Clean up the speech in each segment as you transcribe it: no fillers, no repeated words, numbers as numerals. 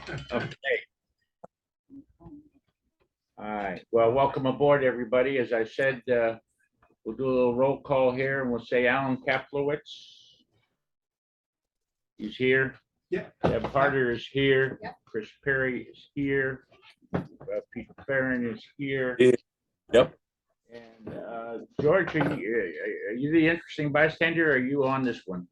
Okay. All right. Well, welcome aboard, everybody. As I said, we'll do a little roll call here, and we'll say Alan Kaplowitz. He's here. Yeah. Deb Harder is here. Yeah. Chris Perry is here. Pete Farron is here. Yep. And George, are you the interesting bystander, or are you on this one?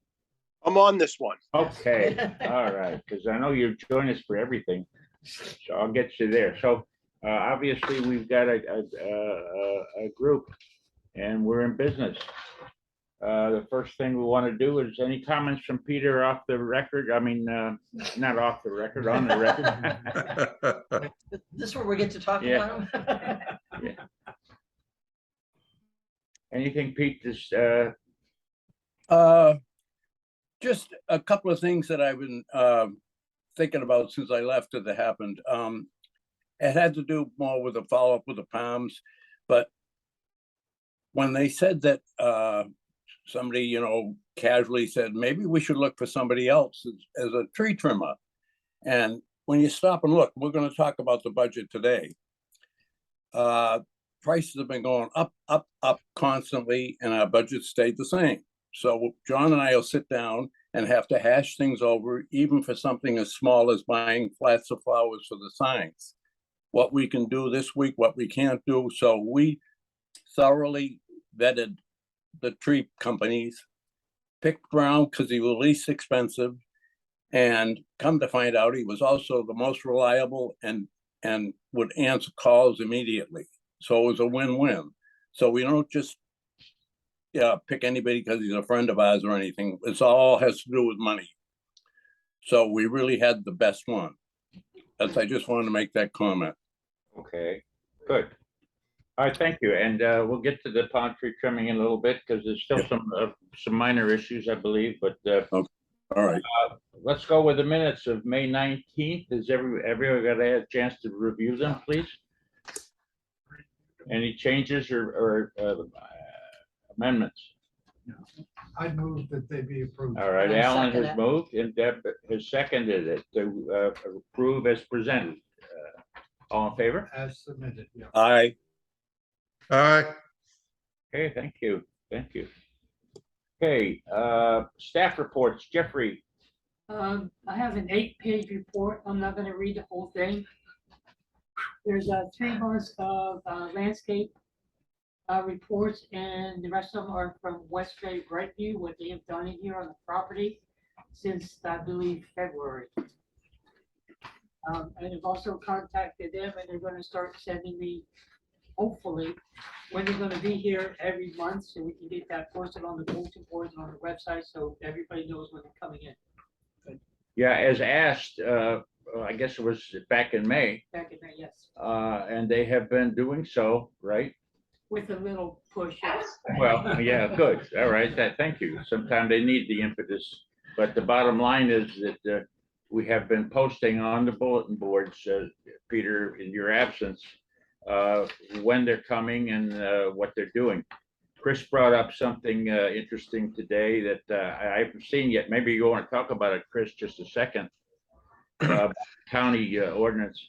I'm on this one. Okay. All right. Because I know you join us for everything, so I'll get you there. So obviously, we've got a group, and we're in business. The first thing we want to do is any comments from Peter off the record? I mean, not off the record, on the record. This is where we get to talk Yeah. about them. Yeah. Anything, Pete? Just a couple of things that I've been thinking about since I left that happened. It had to do more with the follow-up with the Palms, but when they said that somebody, casually said, maybe we should look for somebody else as a tree trimmer. And when you stop and look, we're going to talk about the budget today. Prices have been going up constantly, and our budget stayed the same. So John and I will sit down and have to hash things over, even for something as small as buying flats of flowers for the signs. What we can do this week, what we can't do. So we thoroughly vetted the tree companies, picked Brown because he was least expensive, and come to find out he was also the most reliable and would answer calls immediately. So it was a win-win. So we don't just pick anybody because he's a friend of ours or anything. It's all has to do with money. So we really had the best one. I just wanted to make that comment. okay, good. All right, thank you. And we'll get to the palm tree trimming in a little bit because there's still some minor issues, I believe. But All right. let's go with the minutes of May 19th. Is everyone got a chance to review them, please? Any changes or amendments? I'd move that they be approved. All right, I'll Alan second has it. moved and Deb has seconded it to approve as presented. All in favor? As submitted, yeah. Aye. Aye. Okay, thank you. Thank you. Okay, staff reports. Jeffrey. I have an 8-page report. I'm not going to read the whole thing. There's 3 months of landscape reports, and the rest of them are from West Bay Brightview, what they have done in here on the property since, I believe, February. And I've also contacted them, and they're going to start sending me, hopefully, when they're going to be here every month, so we can get that posted on the bulletin boards and on the website, so everybody knows when they're coming in. Yeah, as asked, I guess it was back in May, Back in May, yes, and they have been doing so, right? with a little push, yes. Well, yeah, good. All right, thank you. Sometimes they need the impetus, but the bottom line is that we have been posting on the bulletin boards, Peter, in your absence, when they're coming and what they're doing. Chris brought up something interesting today that I haven't seen yet. Maybe you want to talk about it, Chris, just a second. County ordinance.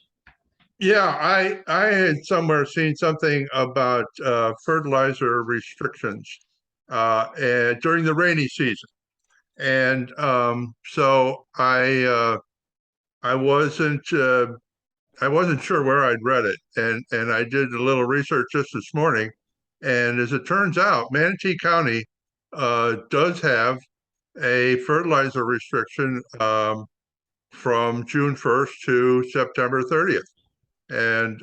Yeah, I had somewhere seen something about fertilizer restrictions during the rainy season. And so I wasn't sure where I'd read it, and I did a little research just this morning. And as it turns out, Manatee County does have a fertilizer restriction from June 1st to September 30th. And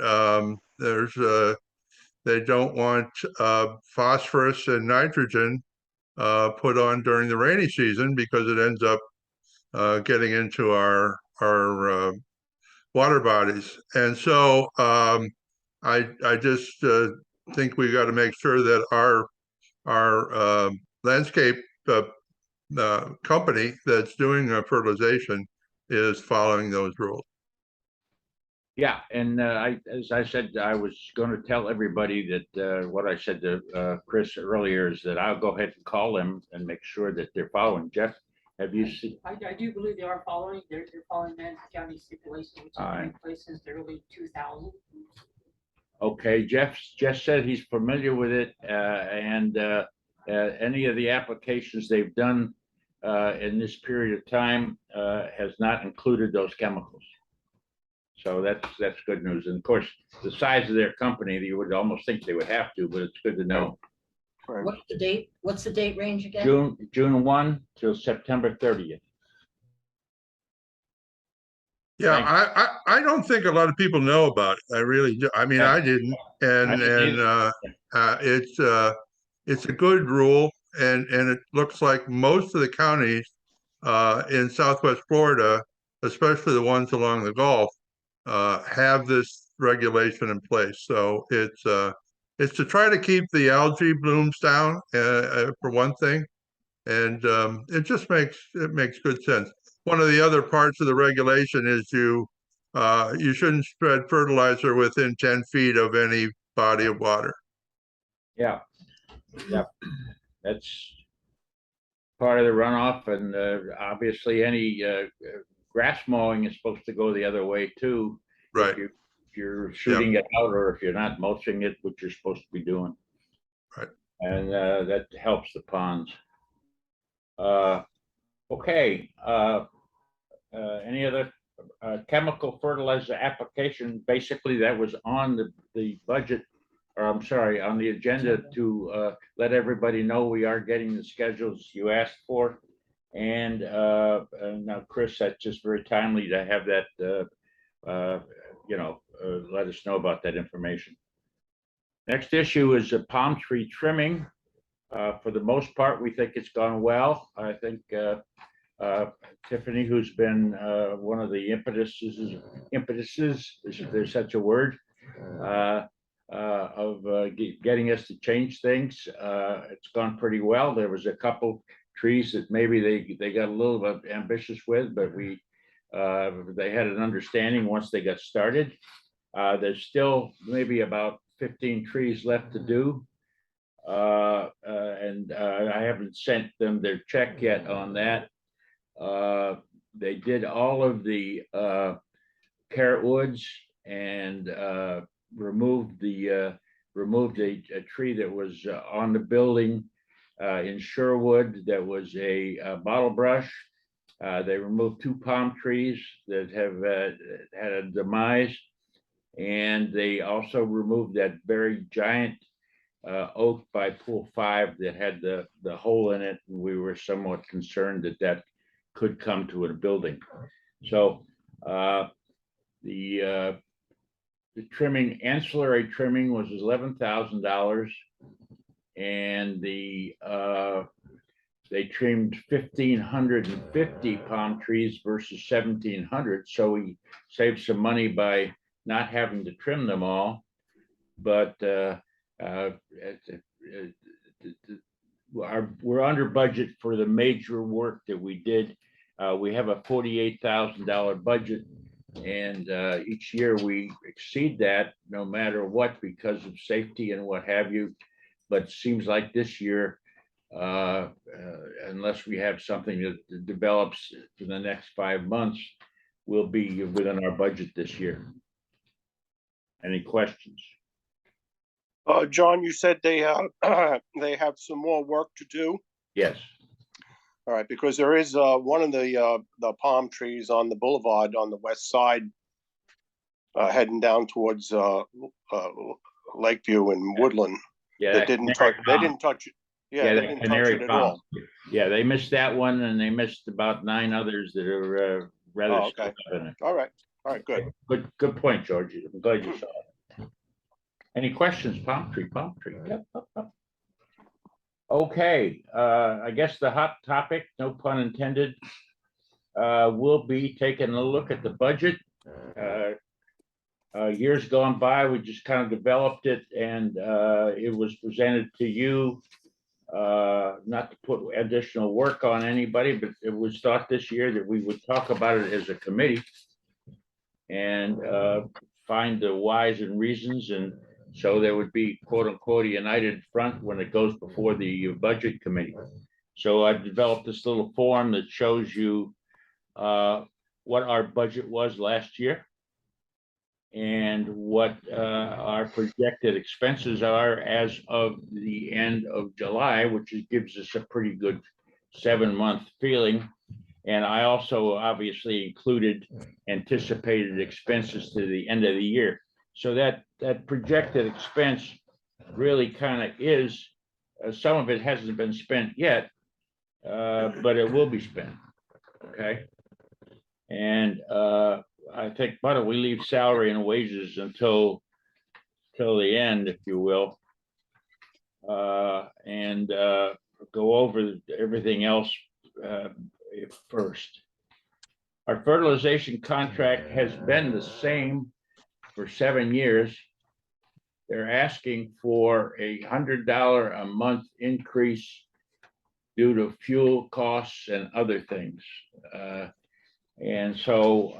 they don't want phosphorus and nitrogen put on during the rainy season because it ends up getting into our water bodies. And so I just think we got to make sure that our landscape company that's doing fertilization is following those rules. Yeah, and as I said, I was going to tell everybody that what I said to Chris earlier is that I'll go ahead and call them and make sure that they're following. Jeff Have you seen? I do believe they are following, they're following Manatee County stipulations, which All have right. been in place since the early 2000. Okay, Jeff just said he's familiar with it, and any of the applications they've done in this period of time has not included those chemicals. So that's good news. And of course, the size of their company, you would almost think they would have to, but it's good to know. What's the date? What's the date range again? June 1 till September 30th. Yeah, Thank I don't think a lot of people know about it. I really do. I mean, Yeah. I didn't. I didn't It's a good rule, and it looks like most of the counties in Southwest Florida, especially the ones along the Gulf, have this regulation in place. So it's to try to keep the algae blooms down, for one thing, and it just makes good sense. One of the other parts of the regulation is you shouldn't spread fertilizer within 10 feet of any body of water. Yeah, that's part of the runoff, and obviously any grass mowing is supposed to go the other way too. Right. If you're shooting it out, or if you're not mulching it, which you're supposed to be doing. Right. And that helps the ponds. Okay. Any other chemical fertilizer application? Basically, that was on the budget, or I'm sorry, on the agenda to let everybody know we are getting the schedules you asked for. And now, Chris, that's just very timely to have that, let us know about that information. Next issue is palm tree trimming. For the most part, we think it's gone well. I think Tiffany, who's been one of the impetuses, if there's such a word, of getting us to change things. It's gone pretty well. There was a couple trees that maybe they got a little bit ambitious with, but they had an understanding once they got started. There's still maybe about 15 trees left to do. And I haven't sent them their check yet on that. They did all of the carrot woods and removed a tree that was on the building in Sherwood that was a bottle brush. They removed 2 palm trees that have had a demise, and they also removed that very giant oak by Pool 5 that had the hole in it, and we were somewhat concerned that could come to a building. So the trimming, ancillary trimming, was $11,000, and they trimmed 1,550 palm trees versus 1,700. So we saved some money by not having to trim them all, but we're under budget for the major work that we did. We have a $48,000 budget, and each year we exceed that no matter what because of safety and what have you. But it seems like this year, unless we have something that develops for the next 5 months, we'll be within our budget this year. Any questions? John, you said they have some more work to do. Yes. All right, because there is one of the palm trees on the boulevard on the west side, heading down towards Lakeview and Woodland. Yeah, That didn't touch. They didn't touch it. Yeah, they didn't touch it at all. Yeah, they missed that one, and they missed about 9 others that are rather. Oh, okay. All right, good. Good point, Georgie. I'm glad you saw it. Any questions? Palm tree. Yep. Okay, I guess the hot topic, no pun intended, will be taking a look at the budget. Years gone by, we just kind of developed it, and it was presented to you, not to put additional work on anybody, but it was thought this year that we would talk about it as a committee and find the whys and reasons, and so there would be quote unquote a united front when it goes before the budget committee. So I developed this little form that shows you what our budget was last year and what our projected expenses are as of the end of July, which gives us a pretty good 7-month feeling. And I also obviously included anticipated expenses to the end of the year. So that projected expense really kind of is, some of it hasn't been spent yet, but it will be spent, okay? And I think, why don't we leave salary and wages until the end, if you will, and go over everything else first. Our fertilization contract has been the same for 7 years. They're asking for $100 a month increase due to fuel costs and other things. And so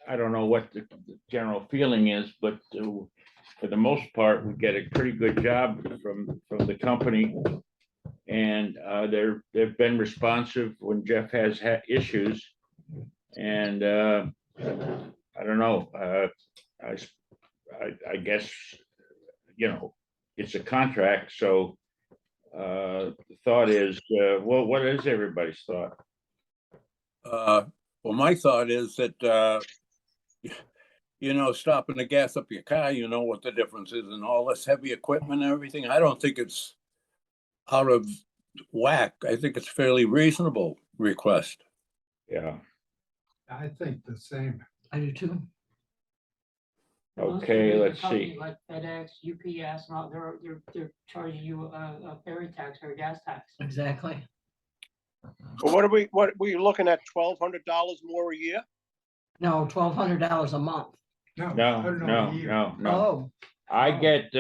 I don't know what the general feeling is, but for the most part, we get a pretty good job from the company. And they've been responsive when Jeff has had issues. And I don't know, I guess, you know, it's a contract. So the thought is, well, what is everybody's thought? Well, my thought is that, you know, stopping to gas up your car, you know what the difference is, and all this heavy equipment and everything. I don't think it's out of whack. I think it's fairly reasonable request. Yeah. I think the same. I do too. Okay, let's Company see. Like FedEx, UPS, and all, they're charging you a ferry tax or a gas tax. Exactly. But what were you looking at, $1,200 more a year? No, $1,200 a month. No, a year. no. Oh, I get,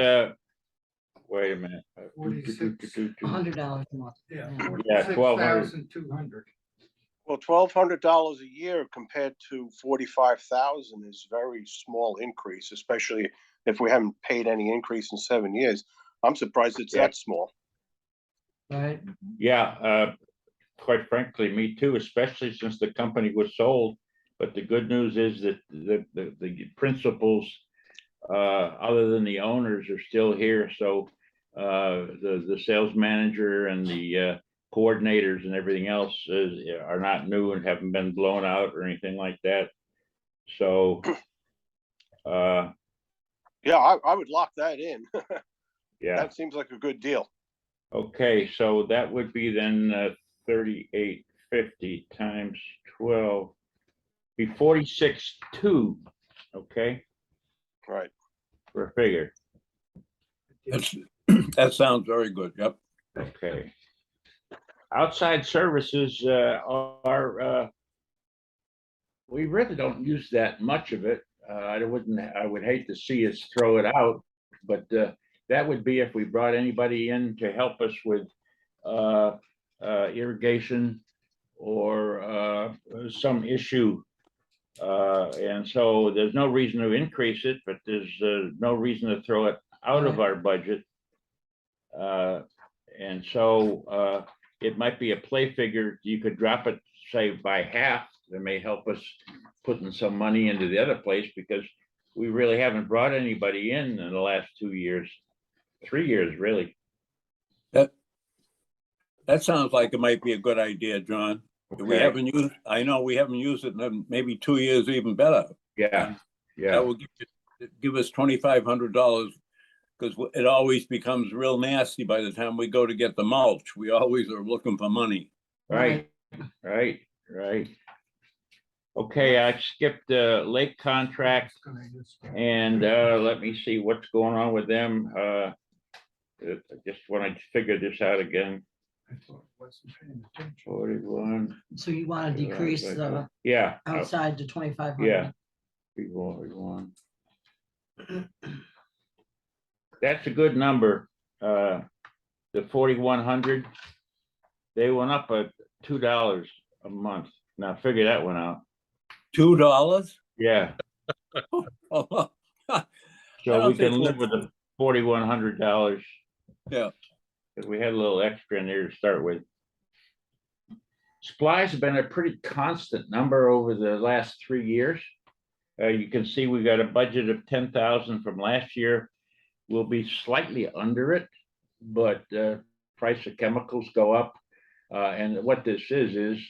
wait a minute. $100 a month. Yeah. Yeah, 1,200. 6,200. Well, $1,200 a year compared to 45,000 is very small increase, especially if we haven't paid any increase in 7 years. I'm surprised it's that small. Right. Yeah, quite frankly, me too, especially since the company was sold. But the good news is that the principals, other than the owners, are still here. So the sales manager and the coordinators and everything else are not new and haven't been blown out or anything like that. So Yeah, I would lock that in. yeah. That seems like a good deal. Okay, so that would be then 3850 times 12, be 46.2. Okay, Right. for a figure. That sounds very good. Yep. Okay. Outside services are we really don't use that much of it. I would hate to see us throw it out, but that would be if we brought anybody in to help us with irrigation or some issue. And so there's no reason to increase it, but there's no reason to throw it out of our budget. And so it might be a play figure. You could drop it, say, by half. That may help us putting some money into the other place, because we really haven't brought anybody in the last 2 years, 3 years, really. That sounds like it might be a good idea, John. We Okay. haven't used, I know we haven't used it in maybe 2 years, even better. Yeah, That yeah, will give us $2,500, because it always becomes real nasty by the time we go to get the mulch. We always are looking for money. right. Okay, I skipped the lake contract, It's gonna just- and let me see what's going on with them. I just want to figure this out again. I thought it wasn't paying attention. 41, So you want to decrease the yeah. outside to 2,500? Yeah. 41. That's a good number. The 4,100, they went up at $2 a month. Now figure that one out. $2? Yeah, Oh, so we can think live with the $4,100. Yeah. Because we had a little extra in there to start with. Supplies have been a pretty constant number over the last 3 years. You can see we got a budget of 10,000 from last year. We'll be slightly under it, but price of chemicals go up. And what this is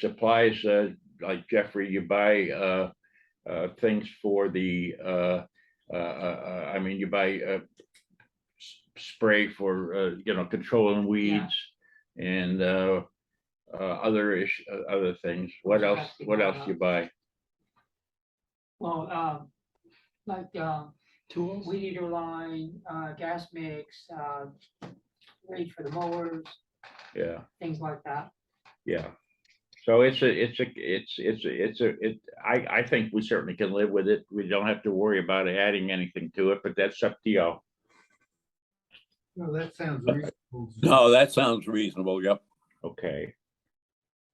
supplies, like Jeffrey, you buy things for the, I mean, you buy spray for, controlling weeds and other things. What else do you buy? Well, like, Tools? weed eater line, gas mix, reed for the mowers, Yeah. things like that. Yeah. So I think we certainly can live with it. We don't have to worry about adding anything to it, but that's up to y'all. No, that sounds reasonable. No, that sounds reasonable, yep. Okay.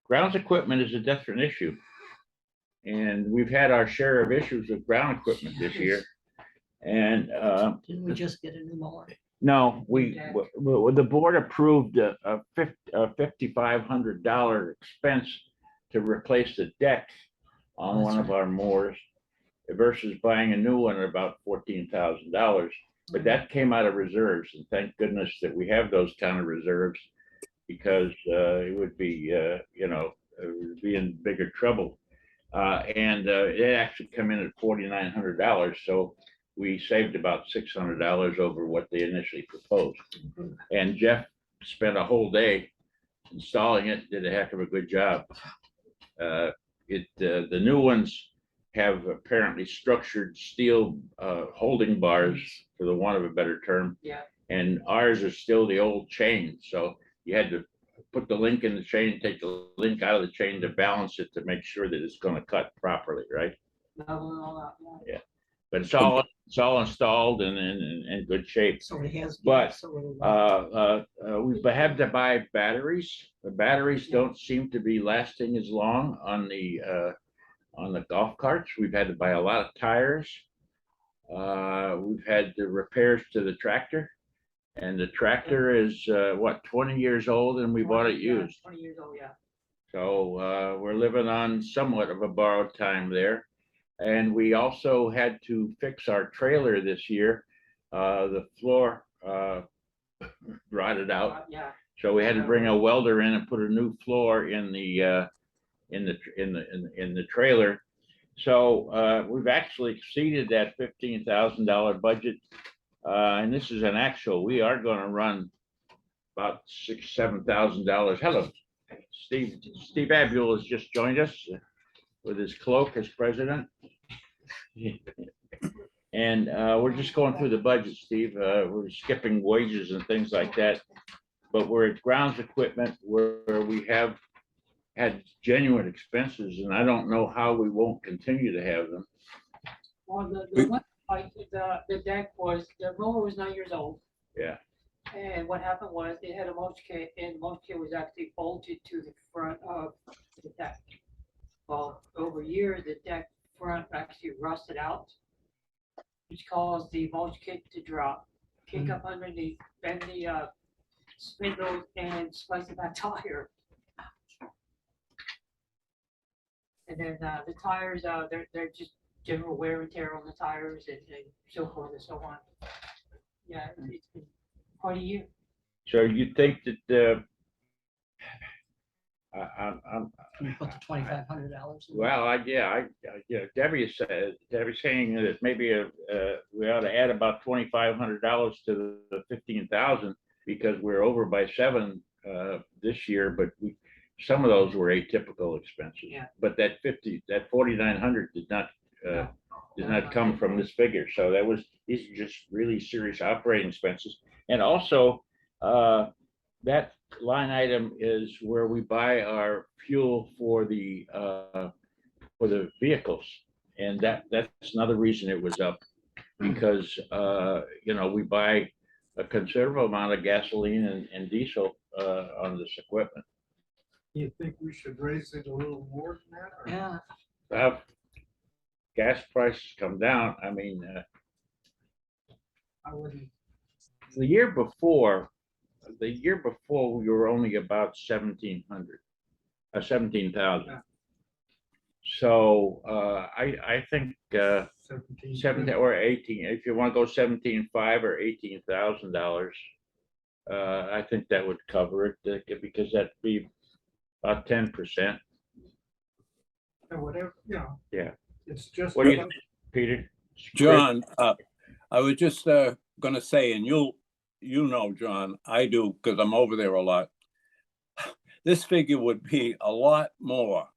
Grounds equipment is a different issue. And we've had our share of issues with ground equipment this year. And Didn't we just get a new mower? no, the board approved a $5,500 expense to replace the deck on one of our mowers versus buying a new one at about $14,000. But that came out of reserves, and thank goodness that we have those kind of reserves, because it would be, be in bigger trouble. And it actually come in at $4,900, so we saved about $600 over what they initially proposed. And Jeff spent a whole day installing it, did a heck of a good job. The new ones have apparently structured steel holding bars, for the want of a better term. Yeah. And ours are still the old chain, so you had to put the link in the chain, take the link out of the chain to balance it to make sure that it's going to cut properly, right? Level and all that, yeah. But it's all installed and in good shape. So it has. But, so it'll- We have to buy batteries. The batteries don't seem to be lasting as long on the golf carts. We've had to buy a lot of tires. We've had the repairs to the tractor, and the tractor is 20 years old, and we bought it used. 20 years old, yeah. So we're living on somewhat of a borrowed time there. And we also had to fix our trailer this year. The floor rotted out, Yeah, so we had to bring a welder in and put a new floor in the trailer. So we've actually exceeded that $15,000 budget, and this is an actual. We are going to run about $6,000-7,000. Hello, Steve. Steve Abule has just joined us with his cloak as president. And we're just going through the budget, Steve. We're skipping wages and things like that. But we're at grounds equipment where we have had genuine expenses, and I don't know how we won't continue to have them. well, the deck was, the mower was 9 years old. Yeah. And what happened was they had a mulch kit, and the mulch kit was actually bolted to the front of the deck. Well, over years, the deck front actually rusted out, which caused the mulch kit to drop, kick up underneath, bend the spindle, and splice the back tire. And then the tires, they're just general wear and tear on the tires and so forth and so on. Yeah, it's been quite a year. So you think that We put the $2,500. well, Debbie's saying that maybe we ought to add about $2,500 to the 15,000 because we're over by 7 this year, but some of those were atypical expenses. Yeah. But that 4,900 did not come from this figure. So these are just really serious operating expenses. And also that line item is where we buy our fuel for the vehicles. And that's another reason it was up, because we buy a considerable amount of gasoline and diesel on this equipment. You think we should raise it a little more than that? Or? Yeah, Gas prices come down. I mean, I wouldn't. the year before we were only about 1,700. 17,000. Yeah. So, I think, 17. 17 or 18, if you want to go 17.5 or $18,000, I think that would cover it, because that'd be about 10%. Or whatever, you know. Yeah. It's just. What do you think, Peter? John, I was just gonna say, and you know, John, I do, because I'm over there a lot. This figure would be a lot more,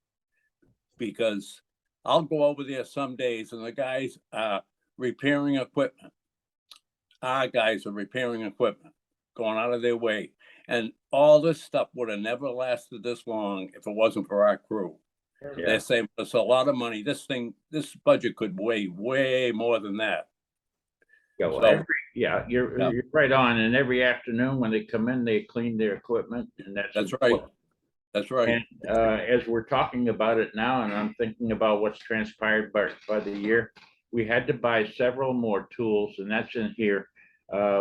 because I'll go over there some days and the guys are repairing equipment. Our guys are repairing equipment, going out of their way. And all this stuff would have never lasted this long if it wasn't for our crew. Yeah. They're saving us a lot of money. This budget could weigh way more than that. Yeah, well, So- you're right on. And every afternoon when they come in, they clean their equipment, and that's right. important. That's right. And as we're talking about it now, and I'm thinking about what's transpired by the year, we had to buy several more tools, and that's in here,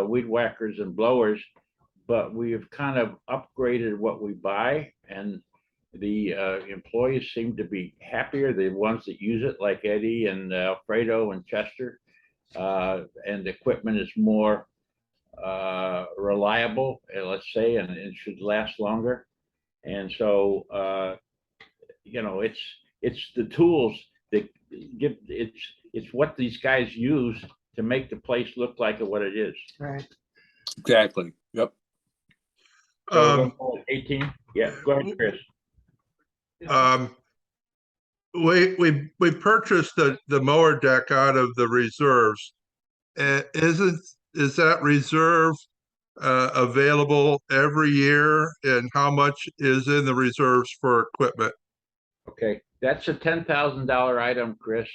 weed whackers and blowers. But we have kind of upgraded what we buy, and the employees seem to be happier. The ones that use it, like Eddie and Alfredo and Chester, and the equipment is more reliable, let's say, and it should last longer. And so, it's the tools that give, it's what these guys use to make the place look like what it is. Right. Exactly. Yep. So 18, yeah, go ahead, Chris. We purchased the mower deck out of the reserves. Is that reserve available every year, and how much is in the reserves for equipment? Okay, that's a $10,000 item, Chris.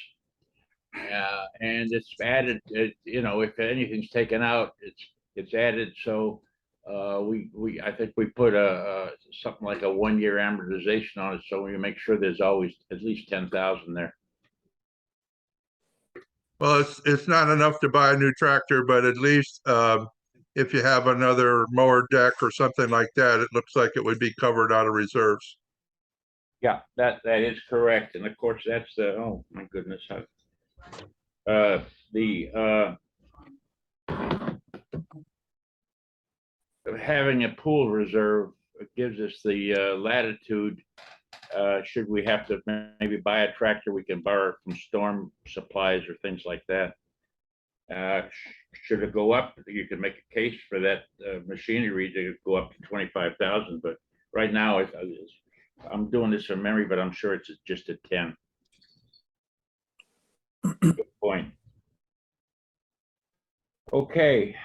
And it's added, if anything's taken out, it's added. So I think we put something like a 1-year amortization on it, so we make sure there's always at least 10,000 there. Well, it's not enough to buy a new tractor, but at least if you have another mower deck or something like that, it looks like it would be covered out of reserves. Yeah, that is correct. And of course, that's oh my goodness. Having a pool reserve gives us the latitude. Should we have to maybe buy a tractor, we can borrow it from storm supplies or things like that. Should it go up, you can make a case for that machinery to go up to 25,000. But right now, I'm doing this from memory, but I'm sure it's just a 10. Good point. Okay.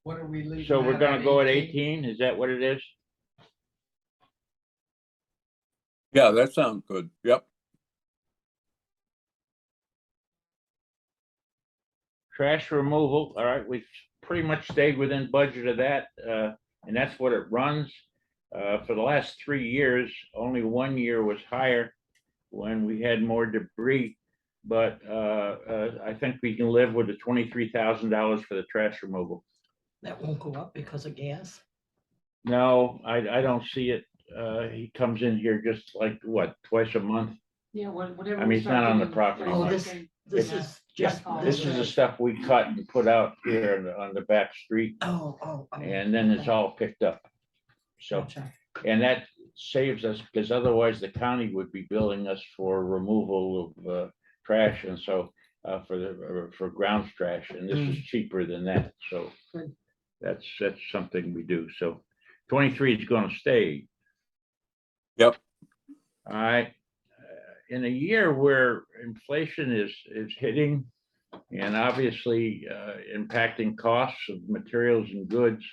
What are we leaving? So we're at gonna go at 18, is that what it is? Yeah, that sounds good. Yep. Trash removal, all right, we've pretty much stayed within budget of that, and that's what it runs. For the last 3 years, only 1 year was higher when we had more debris. But I think we can live with the $23,000 for the trash removal. That won't go up because of gas. No, I don't see it. He comes in here just like, what, twice a month? Yeah, whatever. I mean, it's not on the property. Oh, this It's- is Yeah, just. this is the stuff we cut and put out here on the back street, Oh. and then it's all picked up. So, Gotcha. and that saves us, because otherwise the county would be billing us for removal of trash, and so for grounds trash, and this is cheaper than that. So Good. that's something we do. So 23 is going to stay. Yep. All right. In a year where inflation is hitting and obviously impacting costs of materials and goods,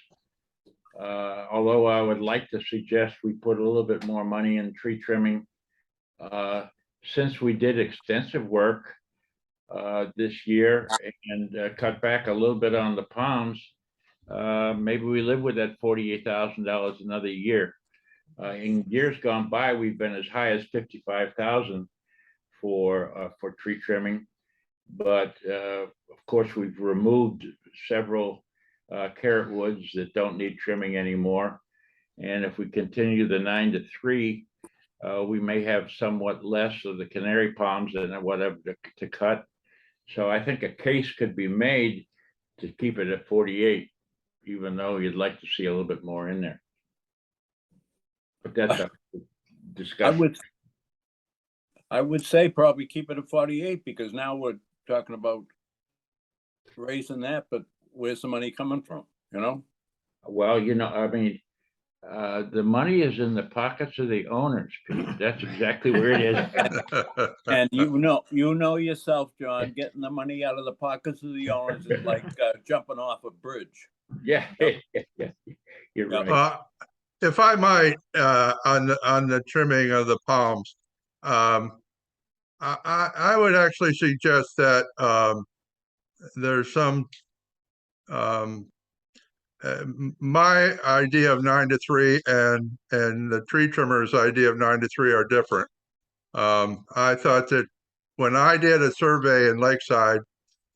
although I would like to suggest we put a little bit more money in tree trimming, since we did extensive work this year and cut back a little bit on the palms, maybe we live with that $48,000 another year. In years gone by, we've been as high as 55,000 for tree trimming, but of course we've removed several carrot woods that don't need trimming anymore, And if we continue the 9-3, we may have somewhat less of the canary palms and whatever to cut. So I think a case could be made to keep it at 48, even though you'd like to see a little bit more in there. But that's a discussion. I would say probably keep it at 48 because now we're talking about raising that, but where's the money coming from, you know? Well, you know, I mean, the money is in the pockets of the owners, Pete. That's exactly where it is. And you know yourself, John, getting the money out of the pockets of the owners is like jumping off a bridge. Yeah, yeah, you're Yeah. right. If I might, on the trimming of the palms, I would actually suggest that there's some my idea of 9-3 and the tree trimmer's idea of 9-3 are different. I thought that when I did a survey in Lakeside,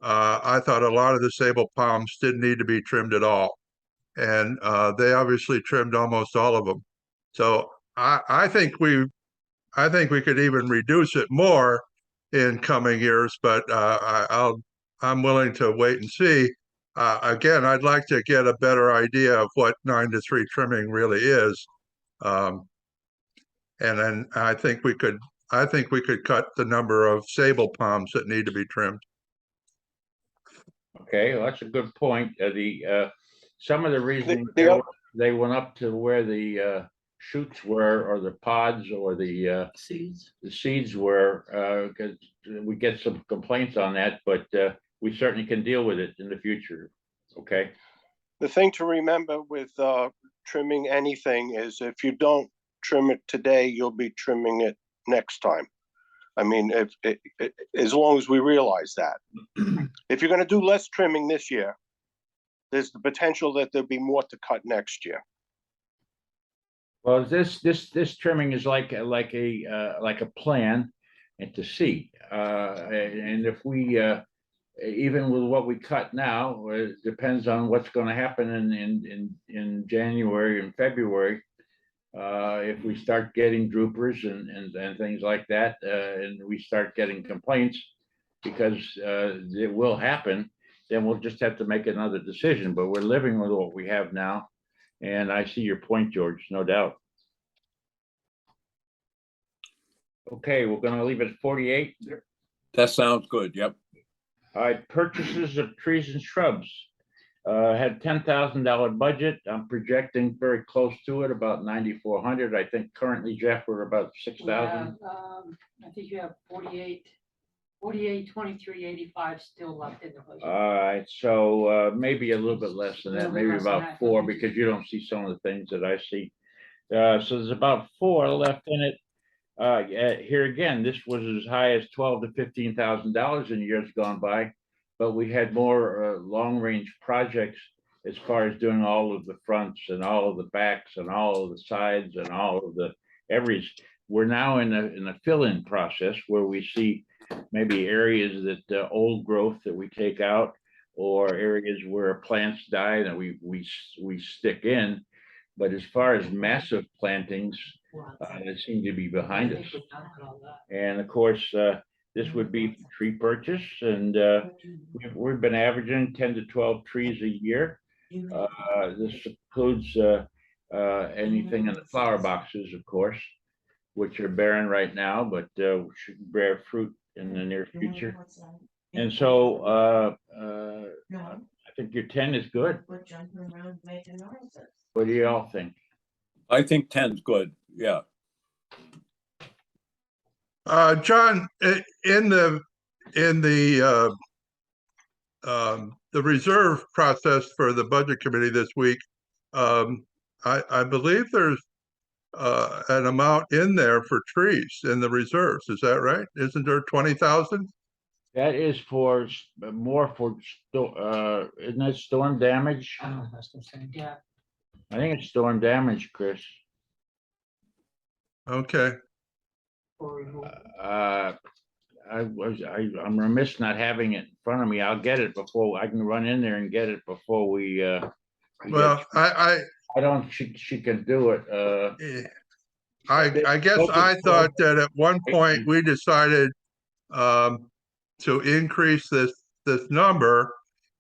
I thought a lot of the sable palms didn't need to be trimmed at all. And they obviously trimmed almost all of them. So I think we could even reduce it more in coming years, but I'm willing to wait and see. Again, I'd like to get a better idea of what 9-3 trimming really is. And then I think we could cut the number of sable palms that need to be trimmed. Okay, well, that's a good point. Some of the reason they went up to where the shoots were, or the pods, or the seeds were, because we get some complaints on that, but we certainly can deal with it in the future. Okay. The thing to remember with trimming anything is if you don't trim it today, you'll be trimming it next time. I mean, as long as we realize that. If you're going to do less trimming this year, there's the potential that there'll be more to cut next year. Well, this trimming is like a plan and to see, and if we even with what we cut now, it depends on what's going to happen in January and February. If we start getting droopers and things like that, and we start getting complaints, because it will happen, then we'll just have to make another decision. But we're living with what we have now. And I see your point, George, no doubt. Okay, we're gonna leave it at 48. That sounds good. Yep. All right, purchases of trees and shrubs. Had $10,000 budget. I'm projecting very close to it, about 9,400. I think currently, Jeff, we're about 6,000. I think you have 48, 2385 still left in the budget. All right, so maybe a little bit less than that, maybe less than about that, 4, maybe. because you don't see some of the things that I see. So there's about 4 left in it. Here again, this was as high as $12,000 to $15,000 in years gone by, but we had more long-range projects as far as doing all of the fronts and all of the backs and all of the sides and all of the everys. We're now in a fill-in process where we see maybe areas that old growth that we take out, or areas where plants die that we stick in. But as far as massive plantings, they seem to be behind us. And of course, this would be tree purchase, and we've been averaging 10 to 12 trees a year. This includes anything in the flower boxes, of course, which are barren right now, but should bear fruit in the near future. And so I think your 10 is good. What do you all think? I think 10's good. Yeah. John, in the reserve process for the budget committee this week, I believe there's an amount in there for trees in the reserves. Is that right? Isn't there 20,000? That is for more for isn't that storm damage? Yeah. I think it's storm damage, Chris. Okay. I'm remiss not having it in front of me. I'll get it before I can run in there and get it before we. Well, I don't, she can do it, I guess I thought that at one point we decided to increase this number.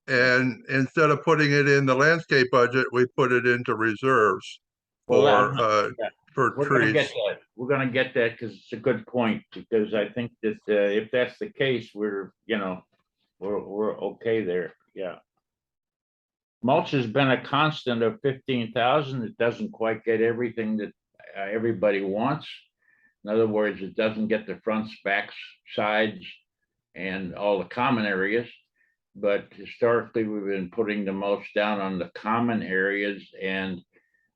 And instead of putting it in the landscape budget, we put it into reserves Well, for we're gonna get trees. that. We're gonna get that because it's a good point, because I think that if that's the case, we're okay there, yeah. Mulch has been a constant of 15,000. It doesn't quite get everything that everybody wants. In other words, it doesn't get the fronts, backs, sides, and all the common areas. But historically, we've been putting the mulch down on the common areas, and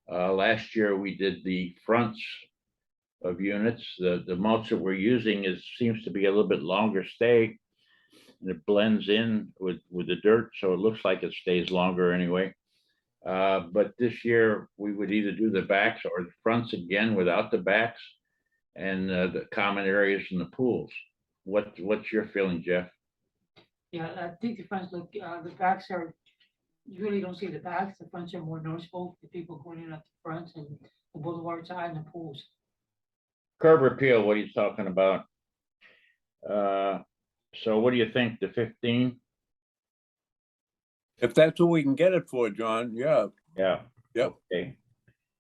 last year we did the fronts of units. The mulch that we're using seems to be a little bit longer stay, and it blends in with the dirt, so it looks like it stays longer anyway. But this year we would either do the backs or the fronts again without the backs, and the common areas and the pools. What's your feeling, Jeff? Yeah, I think the fronts look, the backs are, you really don't see the backs, the fronts are more noticeable, the people going in at the fronts and the boulevard side and the pools. Curb repeal, what are you talking about? So what do you think, the 15? If that's what we can get it for, John, yeah. Yeah. Yep. Okay.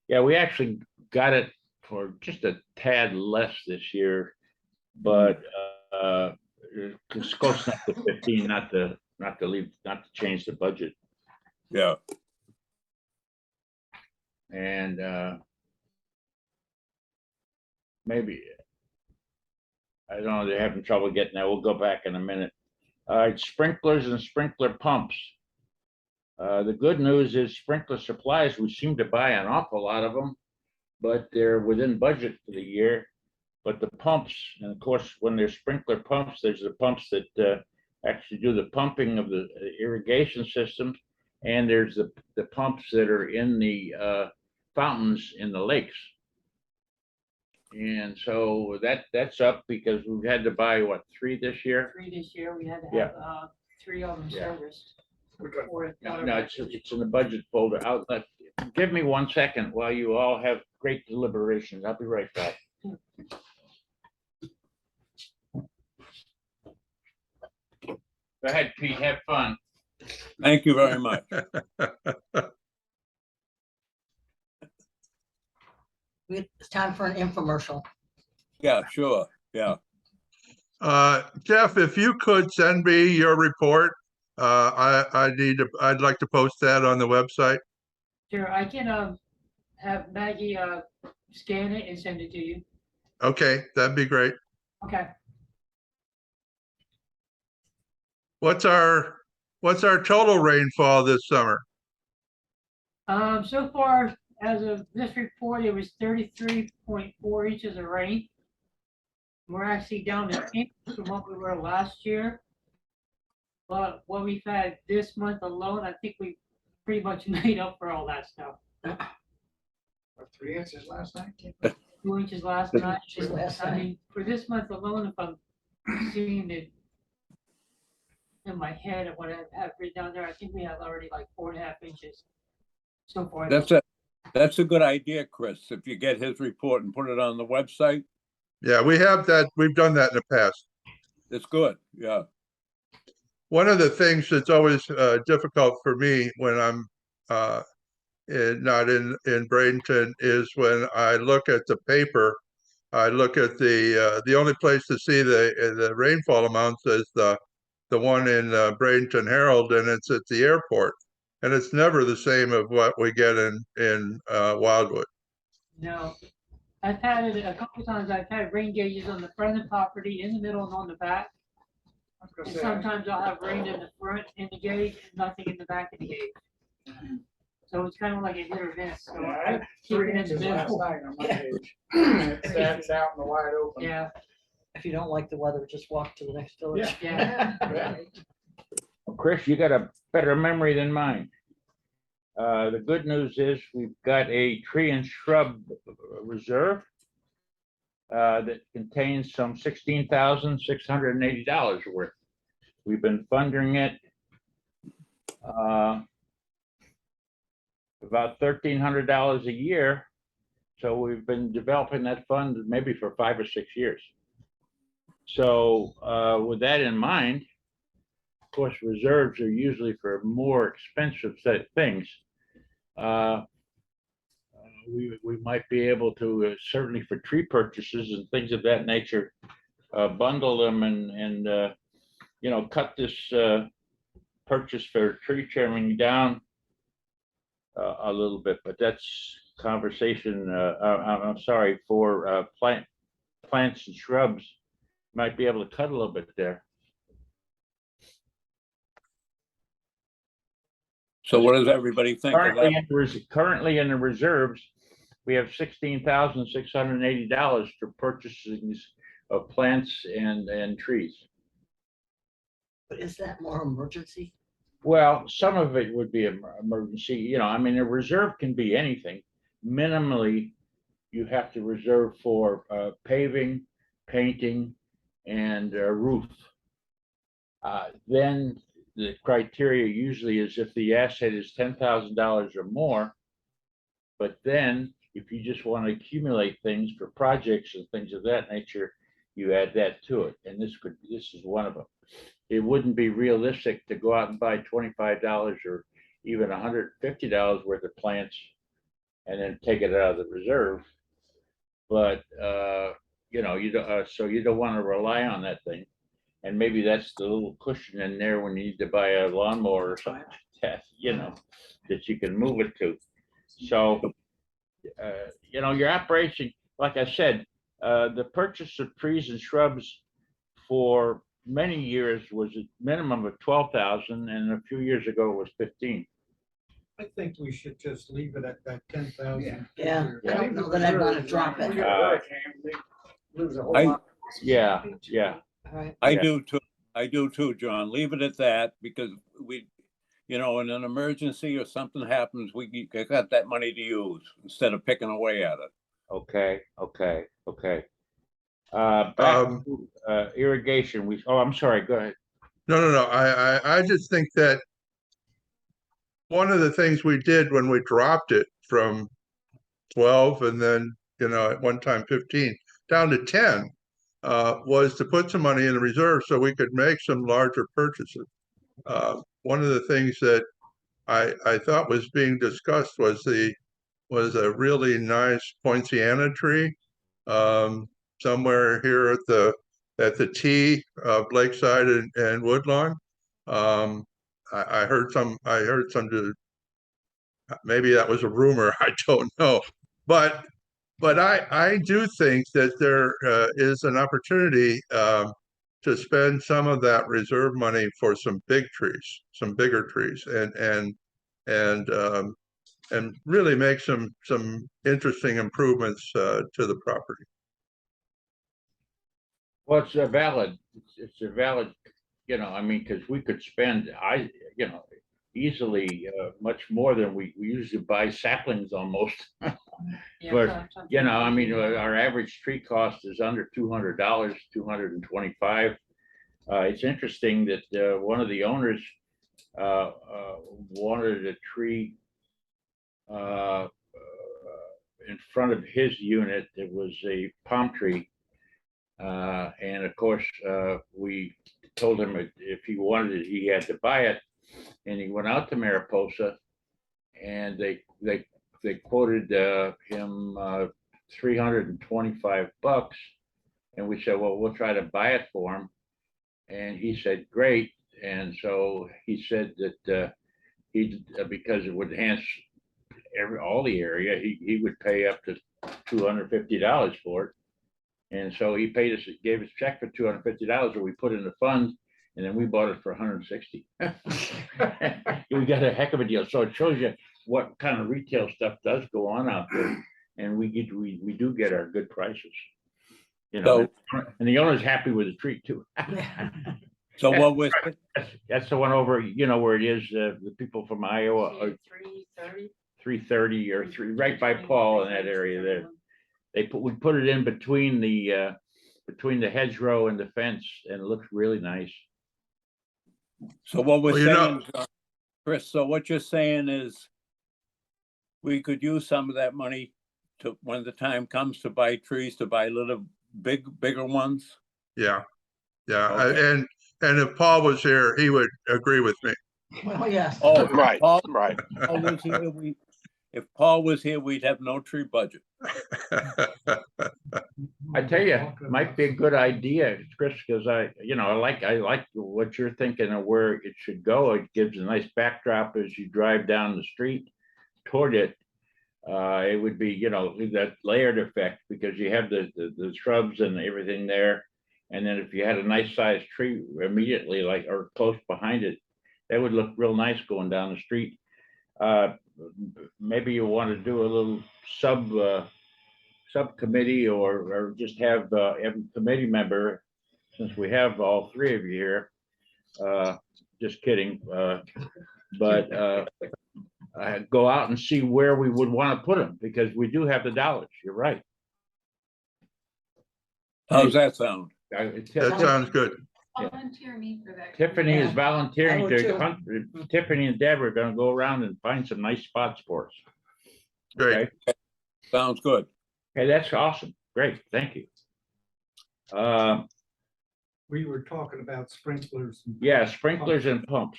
Yeah, we actually got it for just a tad less this year, but it's close enough to 15, not to change the budget. Yeah. And maybe, I don't know, they're having trouble getting that. We'll go back in a minute. All right, sprinklers and sprinkler pumps. The good news is sprinkler supplies, we seem to buy an awful lot of them, but they're within budget for the year. But the pumps, and of course, when there's sprinkler pumps, there's the pumps that actually do the pumping of the irrigation systems, and there's the pumps that are in the fountains in the lakes. And so that's up because we've had to buy, what, 3 this year? 3 this year, we had to Yeah. have 3 of them Yeah. serviced. before it got No, it's in the budget folder outlet. Give me 1 second while you all have great deliberations. I'll be right back. Go ahead, Pete, have fun. Thank you very much. It's time for an infomercial. Yeah, sure. Yeah. Jeff, if you could send me your report, I'd like to post that on the website. Sure, I can have Maggie scan it and send it to you. Okay, that'd be great. Okay. What's our total rainfall this summer? So far, as of this report, it was 33.4 inches of rain. We're actually down to 8 from what we were last year. But what we've had this month alone, I think we pretty much made up for all that stuff. 3 inches last night. 2 inches last night. Just last I night. mean, for this month alone, if I'm seeing it in my head and what I have written down there, I think we have already like 4.5 inches so far. That's a good idea, Chris. If you get his report and put it on the website, Yeah, we have that. We've done that in the past. it's good. Yeah. One of the things that's always difficult for me when I'm not in Bradenton is when I look at the paper. I look at the only place to see the rainfall amounts is the one in Bradenton Herald, and it's at the airport, and it's never the same of what we get in Wildwood. No, I've had it a couple times. I've had rain gauges on the front of the property, in the middle, and on the back. And sometimes I'll have rain in the front in the gauge and nothing in the back of the gauge. So it's kind of like a hit or miss. So I keep it in the middle. That's out in the wide open. Yeah, If you don't like the weather, just walk to the next village. yeah. Well, Chris, you got a better memory than mine. The good news is we've got a tree and shrub reserve that contains some $16,680 worth. We've been funding it about $1,300 a year. So we've been developing that fund maybe for 5 or 6 years. So with that in mind, of course, reserves are usually for more expensive things. We might be able to, certainly for tree purchases and things of that nature, bundle them and you know, cut this purchase for tree trimming down a little bit, but that's conversation, I'm sorry, for plants and shrubs, might be able to cut a little bit there. So what does everybody think of Currently that? currently in the reserves, we have $16,680 for purchases of plants and trees. But is that more emergency? Well, some of it would be emergency, you know, I mean, a reserve can be anything. Minimally, you have to reserve for paving, painting, and roof. Then the criteria usually is if the asset is $10,000 or more. But then if you just want to accumulate things for projects and things of that nature, you add that to it. And this is one of them. It wouldn't be realistic to go out and buy $25 or even $150 worth of plants and then take it out of the reserve. But you know, you don't, so you don't want to rely on that thing. And maybe that's the little cushion in there when you need to buy a lawnmower or something, you know, that you can move it to. So, you know, your operation, like I said, the purchase of trees and shrubs for many years was a minimum of 12,000, and a few years ago it was 15. I think we should just leave it at that 10,000. Yeah, I don't know that I'd want to drop it. Lose a whole I- lot. Yeah. All right. I Yeah. do too. I do too, John. Leave it at that because we, you know, in an emergency or something happens, we got that money to use instead of picking away at it. Okay. Back Um, to irrigation. I'm sorry, go ahead. No. I just think that one of the things we did when we dropped it from 12 and then, you know, at one time 15 down to 10 was to put some money in the reserve so we could make some larger purchases. One of the things that I thought was being discussed was a really nice poinciana tree somewhere here at the T of Lakeside and Woodlawn. I heard some maybe that was a rumor, I don't know. But I do think that there is an opportunity to spend some of that reserve money for some bigger trees, and really make some interesting improvements to the property. Well, it's a valid, you know, I mean, because we could spend, you know, easily much more than we usually buy saplings almost. Yeah, But, so- you know, I mean, our average tree cost is under $200, $225. It's interesting that one of the owners wanted a tree in front of his unit. It was a palm tree. And of course, we told him if he wanted it, he had to buy it. And he went out to Mariposa, and they quoted him $325. And we said, well, we'll try to buy it for him. And he said, great. And so he said that because it would enhance all the area, he would pay up to $250 for it. And so he gave us a check for $250 that we put in the fund, and then we bought it for $160. We got a heck of a deal. So it shows you what kind of retail stuff does go on out there, and we do get our good prices. You know, and the owner's happy with the tree too. So what was, That's the one over, you know, where it is, the people from Iowa, 330. 330 or right by Paul in that area there. We put it in between the hedgerow and the fence, and it looks really nice. so what we're Well, you know- saying, Chris, so what you're saying is we could use some of that money to, when the time comes to buy trees, to buy bigger ones. Yeah, yeah, Okay. and if Paul was here, he would agree with me. Well, yes. Oh, if Right, Paul right. was here, if Paul was here, we'd have no tree budget. I tell you, might be a good idea, Chris, because I like what you're thinking of where it should go. It gives a nice backdrop as you drive down the street toward it. It would be, that layered effect because you have the shrubs and everything there. And then if you had a nice sized tree immediately, like, or close behind it, that would look real nice going down the street. Maybe you want to do a little subcommittee or just have every committee member, since we have all three of you here. Just kidding. But go out and see where we would want to put them, because we do have the dollars. You're right. How's that sound? That sounds good. Volunteer me for that. Tiffany is Yeah, volunteering I would to too. hunt. Tiffany and Deb are gonna go around and find some nice spots for us. Great. Okay, Sounds good. hey, that's awesome. Great, thank you. We were talking about sprinklers. and- Yeah, sprinklers and pumps.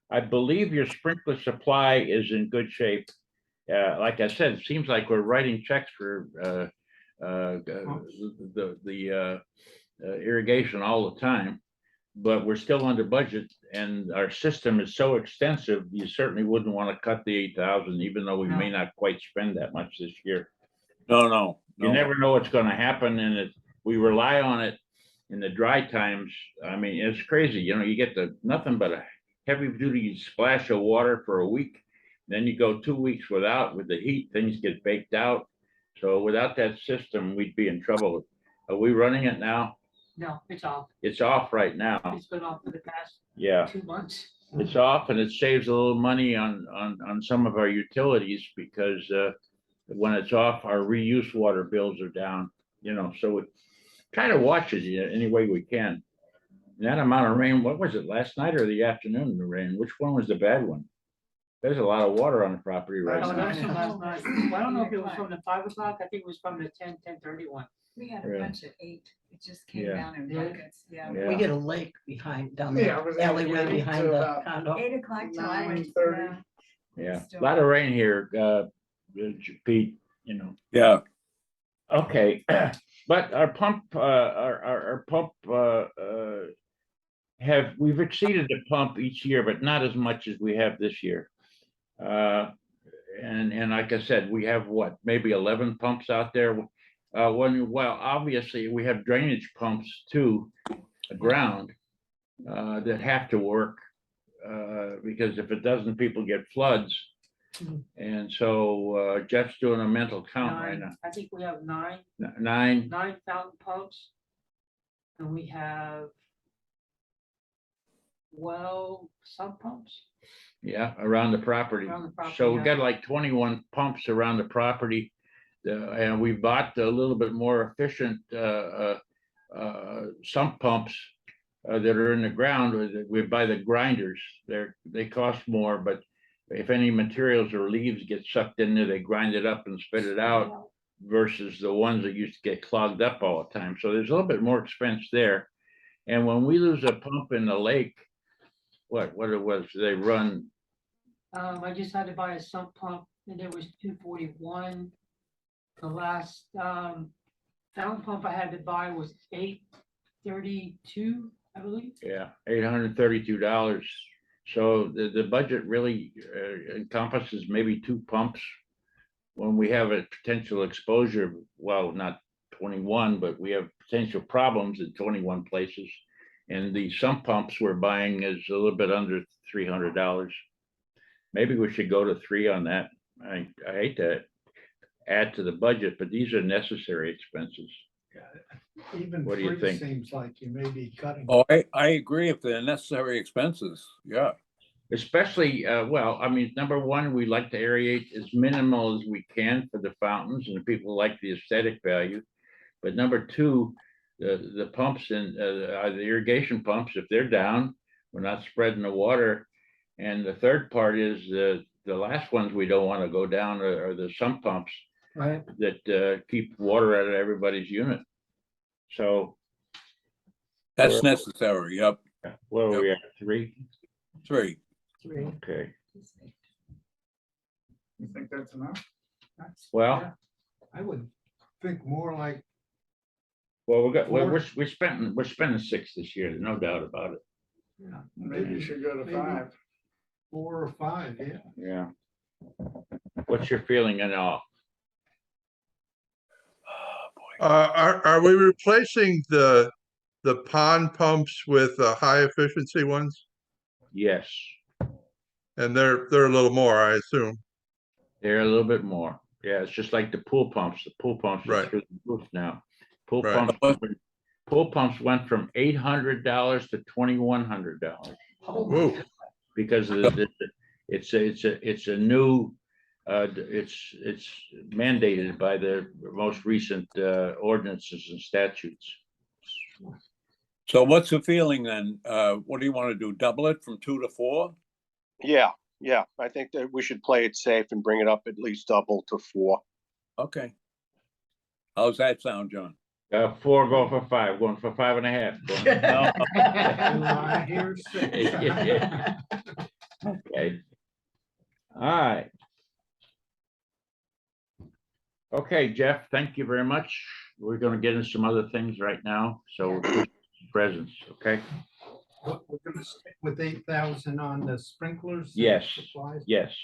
I believe your sprinkler supply is in good shape. Like I said, it seems like we're writing checks for the irrigation all the time, but we're still under budget, and our system is so extensive, you certainly wouldn't want to cut the 8,000, even though we may not quite spend that much this year. No. You never know what's gonna happen, and we rely on it in the dry times. I mean, it's crazy, you get nothing but a heavy duty splash of water for a week. Then you go 2 weeks without, with the heat, things get baked out. So without that system, we'd be in trouble. Are we running it now? No, it's off. It's off right now. It's been off for the past Yeah, 2 months. it's off, and it saves a little money on some of our utilities, because when it's off, our reuse water bills are down, so we try to watch it any way we can. And that amount of rain, what was it, last night or the afternoon, the rain? Which one was the bad one? There's a lot of water on the property right Oh, now. that was from last night. Well, I don't know if it was from the 5 o'clock. I think it was from the 10:30 one. We had Really? a bunch at 8. It just came Yeah. down in Yeah. buckets. Yeah. Yeah. We get a lake down Yeah, it the was alleyway eight behind to the about condo. 8 o'clock till I went. 9:30. Yeah, Still- a lot of rain here, Pete, Yeah, Okay, but our pump, we've exceeded the pump each year, but not as much as we have this year. And like I said, we have what, maybe 11 pumps out there. Well, obviously, we have drainage pumps too, ground, that have to work. Because if it doesn't, people get floods. And so Jeff's doing a mental count right now. I think we have 9 9, fountain pumps. And we have 12 sump pumps. yeah, around the property. Around the property, So we've yeah. got like 21 pumps around the property. And we bought a little bit more efficient sump pumps that are in the ground. We buy the grinders. They cost more, but if any materials or leaves get sucked in there, they grind it up and spit it out, versus the ones that used to get clogged up all the time. So there's a little bit more expense there. And when we lose a pump in the lake, what it was, they run, I just had to buy a sump pump and it was $241. The last fountain pump I had to buy was $832, I believe. yeah, $832. So the budget really encompasses maybe 2 pumps when we have a potential exposure. Well, not 21, but we have potential problems in 21 places. And the sump pumps we're buying is a little bit under $300. Maybe we should go to 3 on that. I hate to add to the budget, but these are necessary expenses. Even What do you 3 think? seems like you may be cutting. oh, I agree if they're necessary expenses, yeah. Especially, well, I mean, number one, we like to aerate as minimal as we can for the fountains, and people like the aesthetic value. But number two, the pumps and the irrigation pumps, if they're down, we're not spreading the water. And the third part is the the last ones we don't want to go down are the sump pumps Right. that keep water out of everybody's unit. So That's necessary, yep, what are we at, 3? 3. Okay, You think that's enough? That's- well, yeah, I would think more like, well, Four. we're spending 6 this year, there's no doubt about it. yeah, maybe you should go to 5. 4 or 5, yeah. Yeah. What's your feeling in all? Are we replacing the pond pumps with high efficiency ones? Yes, And they're a little more, I assume. they're a little bit more. Yeah, it's just like the pool pumps. The pool pumps are Right. through the roof now. Pool Right. pumps went from $800 to $2,100 Whoa. because of it's a new it's mandated by the most recent ordinances and statutes. So what's the feeling then? What do you want to do? Double it from 2 to 4? Yeah, I think that we should play it safe and bring it up at least double to 4. Okay. How's that sound, John? 4 go for 5, going for 5.5. I hear 6. Okay. All right. Okay, Jeff, thank you very much. We're gonna get into some other things right now, so presents, okay? We're gonna stick with 8,000 on the sprinklers. and Yes. supplies. Yes.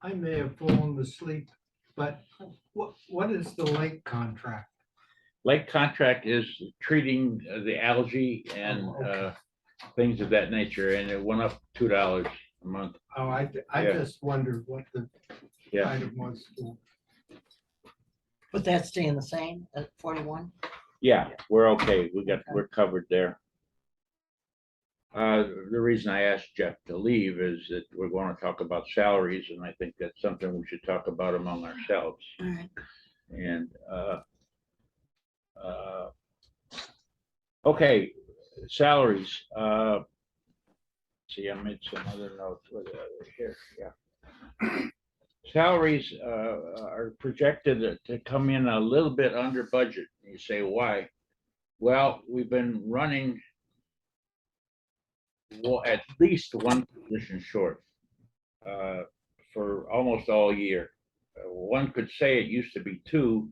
I may have fallen asleep, but what is the lake contract? Lake contract is treating the algae and Oh, okay. things of that nature, and it went up $2 a month. Oh, I Yeah. just wondered what the Yeah. item was for. But that's staying the same at 41? Yeah, we're okay. We're covered there. The reason I asked Jeff to leave is that we're going to talk about salaries, and I think that's something we should talk about among ourselves. All right. And okay, salaries. See, I made some other notes with it here. Yeah. Salaries are projected to come in a little bit under budget. You say, why? Well, we've been running at least one position short for almost all year. One could say it used to be 2,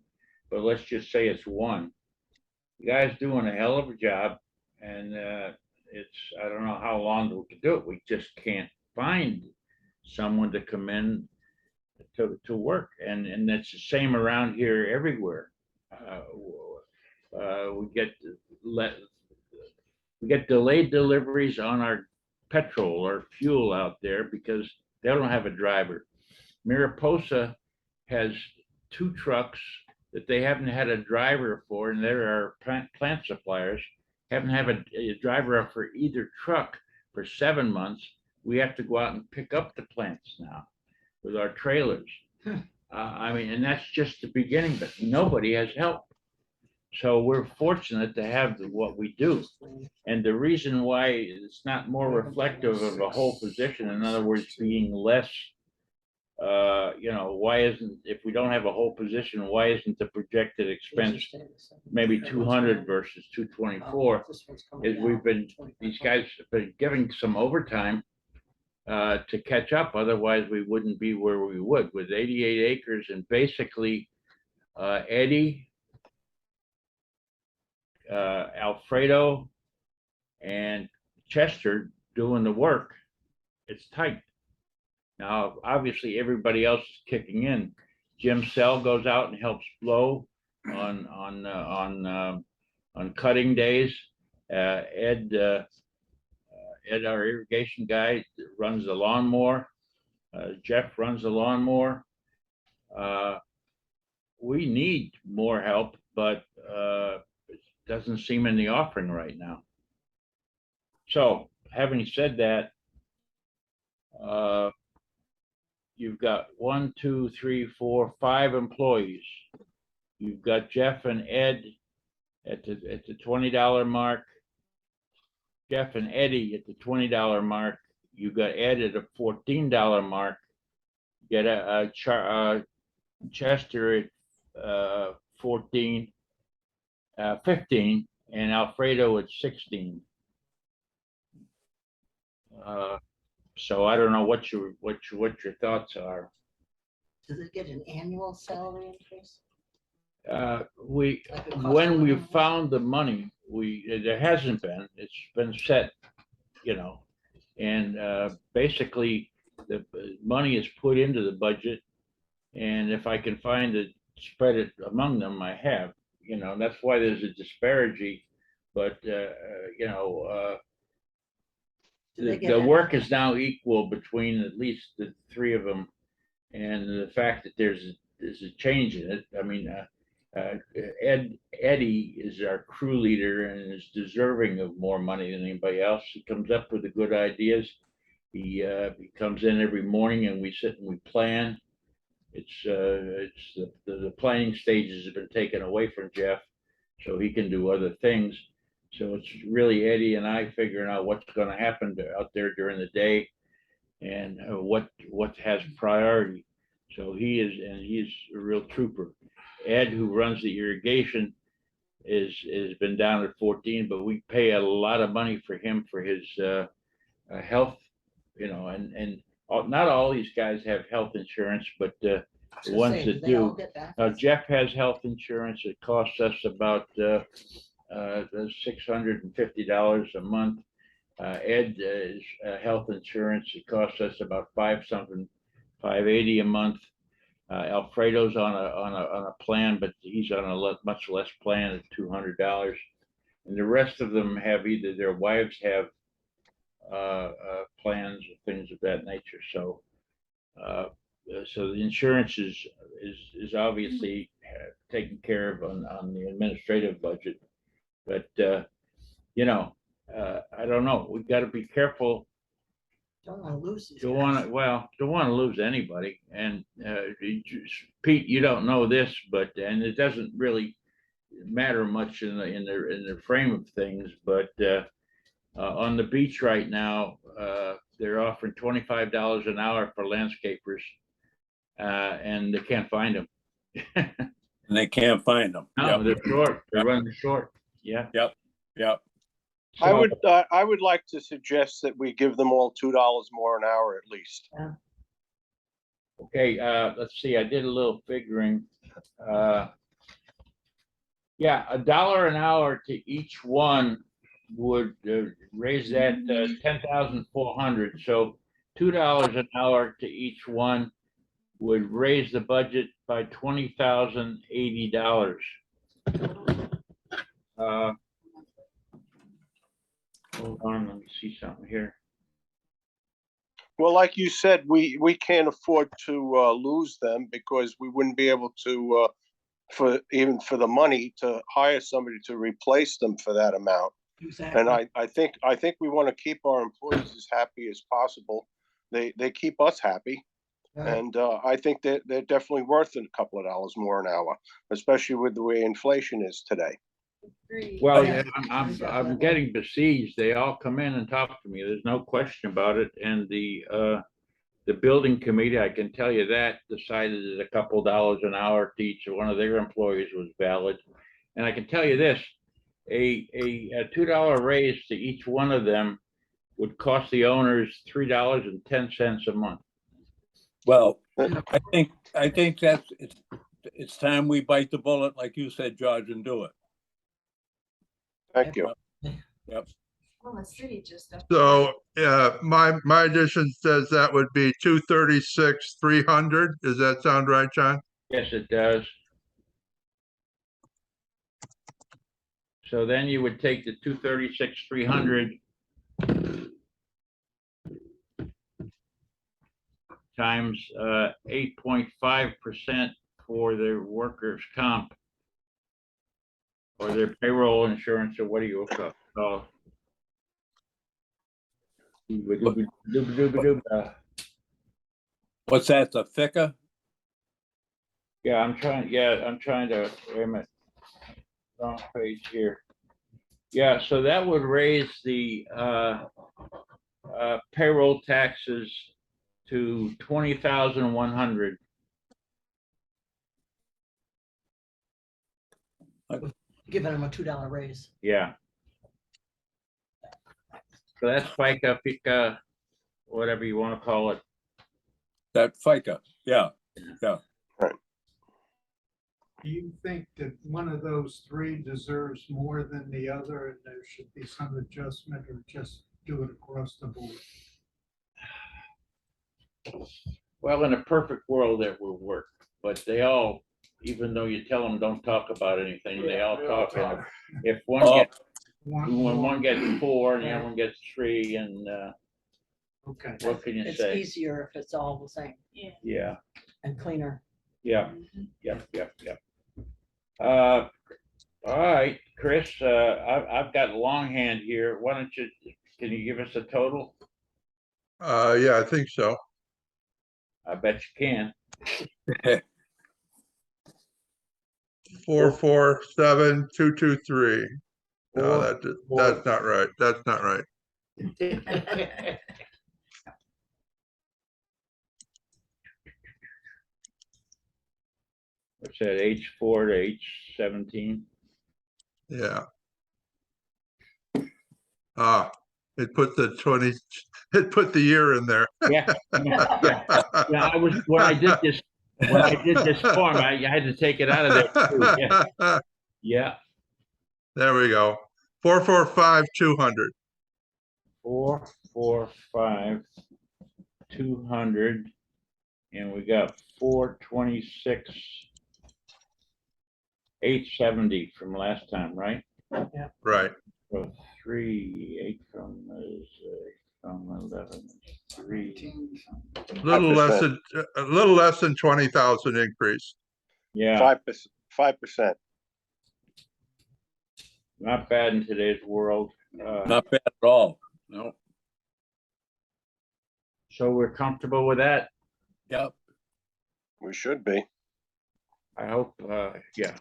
but let's just say it's 1. The guy's doing a hell of a job, and I don't know how long we can do it. We just can't find someone to come in to work, and that's the same around here everywhere. We get delayed deliveries on our petrol or fuel out there because they don't have a driver. Mariposa has 2 trucks that they haven't had a driver for, and there are plant suppliers haven't had a driver for either truck for 7 months. We have to go out and pick up the plants now with our trailers. I mean, and that's just the beginning, but nobody has help. So we're fortunate to have what we do. And the reason why it's not more reflective of a whole position, in other words, being less, why isn't, if we don't have a whole position, why isn't the projected expense maybe 200 versus 224? Is these guys have been giving some overtime to catch up, otherwise we wouldn't be where we would with 88 acres and basically Eddie, Alfredo, and Chester doing the work. It's tight. Now, obviously, everybody else is kicking in. Jim Sell goes out and helps blow on cutting days. Ed, our irrigation guy, runs the lawnmower. Jeff runs the lawnmower. We need more help, but it doesn't seem in the offering right now. So, having said that, you've got 1, 2, 3, 4, 5 employees. You've got Jeff and Ed at the $20 mark. Jeff and Eddie at the $20 mark. You got Ed at a $14 mark. get Chester at 14, 15, and Alfredo at 16. So I don't know what your thoughts are. Does it get an annual salary increase? We, Like it costs when we $100? found the money, there hasn't been, it's been set, and basically the money is put into the budget. And if I can find it, spread it among them, I have, that's why there's a disparity. But, Do they get the an- work is now equal between at least the three of them. And the fact that there's a change in it, I mean, Eddie is our crew leader and is deserving of more money than anybody else. He comes up with the good ideas. He comes in every morning and we sit and we plan. It's the planning stages have been taken away from Jeff, so he can do other things. So it's really Eddie and I figuring out what's going to happen out there during the day, and what has priority. So he's a real trooper. Ed, who runs the irrigation, has been down at 14, but we pay a lot of money for him for his health, and not all these guys have health insurance, but the So ones say, that they all do. get benefits? Jeff has health insurance. It costs us about $650 a month. Ed is health insurance. It costs us about $580 a month. Alfredo's on a plan, but he's on a much less plan at $200. And the rest of them have either their wives have plans or things of that nature. So the insurance is obviously taken care of on the administrative budget. But I don't know. We got to be careful. Don't want to lose these Don't guys. want to lose anybody. And Pete, you don't know this, and it doesn't really matter much in the frame of things. But on the beach right now, they're offering $25 an hour for landscapers, and they can't find them. And they can't find them. No, Yep, they're short. They're Yep. running short. Yeah. yep. I So- would like to suggest that we give them all $2 more an hour at least. Okay, let's see, I did a little figuring. Yeah, $1 an hour to each one would raise that 10,400. So $2 an hour to each one would raise the budget by $20,080. Hold on, let me see something here. Well, like you said, we can't afford to lose them because we wouldn't be able to, for the money to hire somebody to replace them for that amount. Exactly. And I think we want to keep our employees as happy as possible. They keep us happy. Right. And I think that they're definitely worth a couple of dollars more an hour, especially with the way inflation is today. Agreed. Well, Yeah. I'm getting besieged. They all come in and talk to me. There's no question about it. And the building committee, I can tell you that, decided that a couple dollars an hour to each one of their employees was valid. And I can tell you this, a $2 raise to each one of them would cost the owners $3.10 a month. Well, I think it's time we bite the bullet, like you said, George, and do it. Thank you. Yep. Well, the city just. So, my addition says that would be 236, 300. Does that sound right, John? Yes, it does. So then you would take the 236, 300 times 8.5% for their workers' comp or their payroll insurance, or what do you call it? What's that, the thicker? Yeah, I'm trying to, wait a minute. Wrong page here. Yeah, so that would raise the payroll taxes to 20,100. Giving them a $2 raise. Yeah. So that's FICA, FICA, whatever you want to call it. That FICA, yeah. Do you think that one of those three deserves more than the other and there should be some adjustment or just do it across the board? Well, in a perfect world, that will work, but they all, even though you tell them don't talk about anything, they all talk. And if one Oh, gets, One when one more. gets 4 and the other one gets 3, and Okay. what can you It's say? easier if it's all the same Yeah, and cleaner. yeah, yep. All right, Chris, I've got longhand here. Why don't you, can you give us a total? Yeah, I think so. I bet you can. 447,223. No, Four, that's not right. That's not right. What's that, H4 to H17? Yeah. Ah, it put the 20, it put the year in there. Yeah. Yeah, I was, when I did this form, I had to take it out of there too. Yeah, yeah. There we go. 445,200. 445, 200, and we got 426, 870 from last time, right? Right. So 3, 8 from 11, 3. A little less than 20,000 increase. Yeah, 5%. not bad in today's world. not bad at all. No, So we're comfortable with that. yep. We should be. I hope, yeah.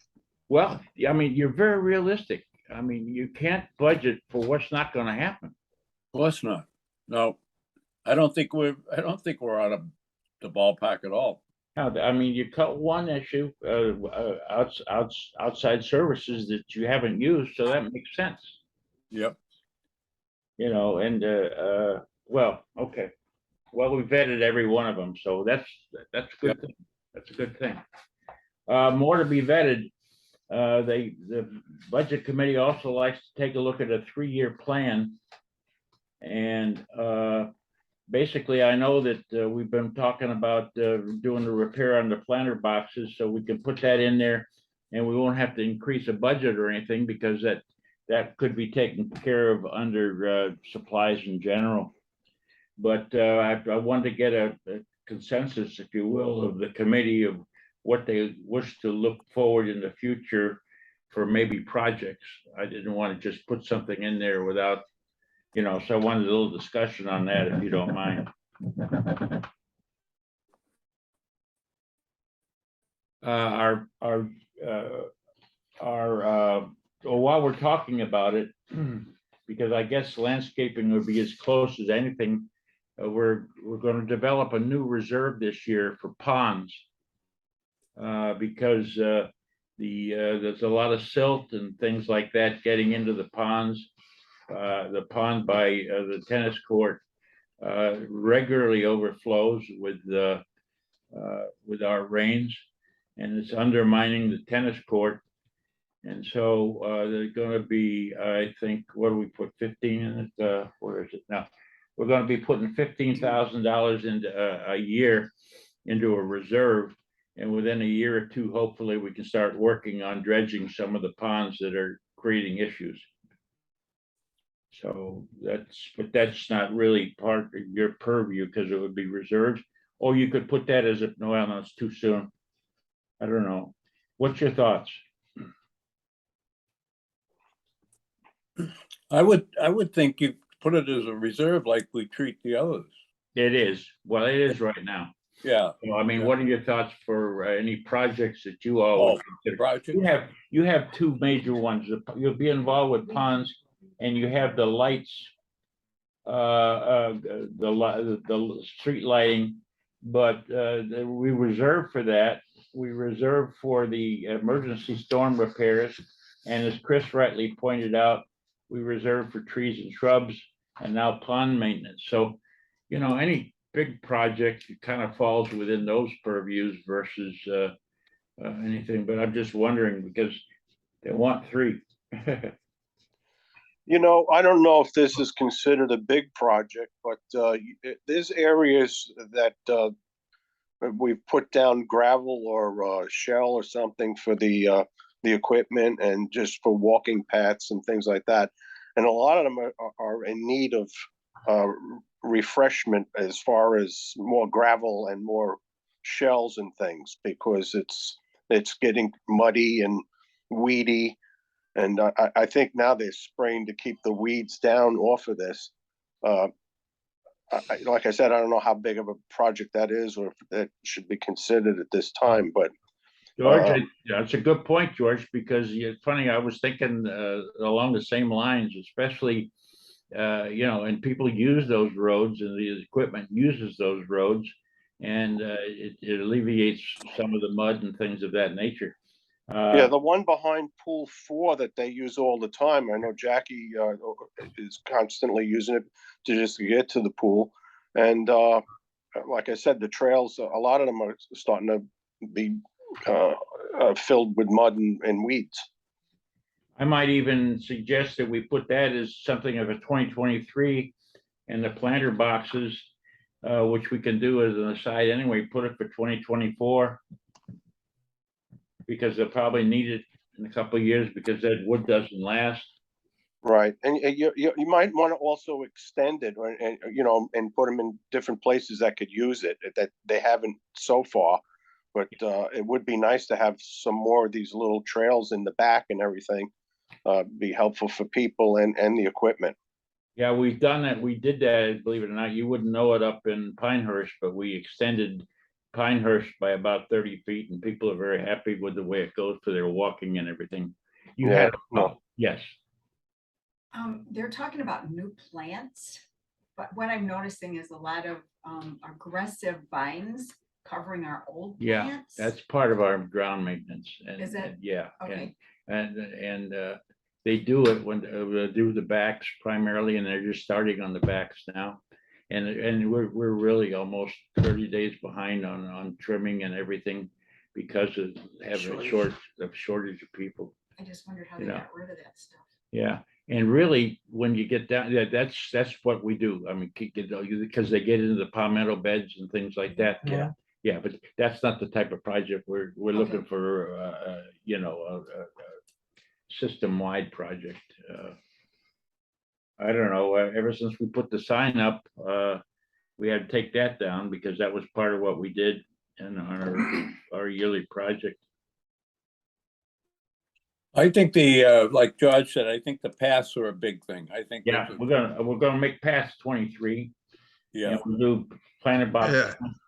Well, I mean, you're very realistic. I mean, you can't budget for what's not going to happen. Of course not. No, I don't think we're out of the ballpark at all. Now, I mean, you cut one issue, outside services that you haven't used, so that makes sense. Yep. You know, and well, okay. Well, we vetted every one of them, so that's a good thing. That's a good thing. More to be vetted. The budget committee also likes to take a look at a 3-year plan. And basically, I know that we've been talking about doing the repair on the planter boxes, so we can put that in there, and we won't have to increase a budget or anything because that could be taken care of under supplies in general. But I wanted to get a consensus, if you will, of the committee of what they wish to look forward in the future for maybe projects. I didn't want to just put something in there without, you know, so I wanted a little discussion on that, if you don't mind. While we're talking about it, because I guess landscaping would be as close as anything, we're going to develop a new reserve this year for ponds. Because there's a lot of silt and things like that getting into the ponds. The pond by the tennis court regularly overflows with our rains, and it's undermining the tennis court. And so there's going to be, I think, what do we put, 15 in it? Where is it now? We're going to be putting $15,000 into a year into a reserve. And within a year or two, hopefully, we can start working on dredging some of the ponds that are creating issues. So that's not really part of your purview because it would be reserves. Or you could put that as a, no, it's too soon. I don't know. What's your thoughts? I would think you put it as a reserve like we treat the others. It is. Well, it is right now. Yeah. So, I mean, Yeah. what are your thoughts for any projects that you all would consider? Project. You have two major ones. You'll be involved with ponds, and you have the lights the street lighting, but we reserve for that. We reserve for the emergency storm repairs, and as Chris rightly pointed out, we reserve for trees and shrubs, and now pond maintenance. So, any big project kind of falls within those purviews versus anything. But I'm just wondering because they want 3. I don't know if this is considered a big project, but there's areas that we've put down gravel or shell or something for the equipment and just for walking paths and things like that. And a lot of them are in need of refreshment as far as more gravel and more shells and things because it's getting muddy and weedy. And I think now they're spraying to keep the weeds down off of this. Like I said, I don't know how big of a project that is or if that should be considered at this time, but George, that's a good point, George, because it's funny, I was thinking along the same lines, especially, and people use those roads and the equipment uses those roads and it alleviates some of the mud and things of that nature. Yeah, the one behind Pool 4 that they use all the time. I know Jackie is constantly using it to just get to the pool. And like I said, the trails, a lot of them are starting to be filled with mud and weeds. I might even suggest that we put that as something of a 2023 and the planter boxes, which we can do as an aside anyway, put it for 2024. Because they'll probably need it in a couple of years because that wood doesn't last. Right, and you might want to also extend it, and put them in different places that could use it that they haven't so far. But it would be nice to have some more of these little trails in the back and everything. Be helpful for people and the equipment. Yeah, we've done that. We did that, believe it or not. You wouldn't know it up in Pinehurst, but we extended Pinehurst by about 30 feet, and people are very happy with the way it goes for their walking and everything. You Yeah, had no. Yes. They're talking about new plants, but what I'm noticing is a lot of aggressive vines covering our old Yeah, plants. that's part of our ground maintenance. And, Is it? Yeah. Okay. And they do it when they do the backs primarily, and they're just starting on the backs now. And we're really almost 30 days behind on trimming and everything because of having a shortage of people. I just wondered how they got rid of that stuff. Yeah, and really, when you get down, that's what we do. I mean, because they get into the palmetto beds and things like that. Yeah, but that's not the type of project we're looking for. A system-wide project. I don't know. Ever since we put the sign up, we had to take that down because that was part of what we did in our yearly project. I think like George said, I think the paths are a big thing. I think. Yeah, we're gonna make past 23. Yeah. And we'll do planter box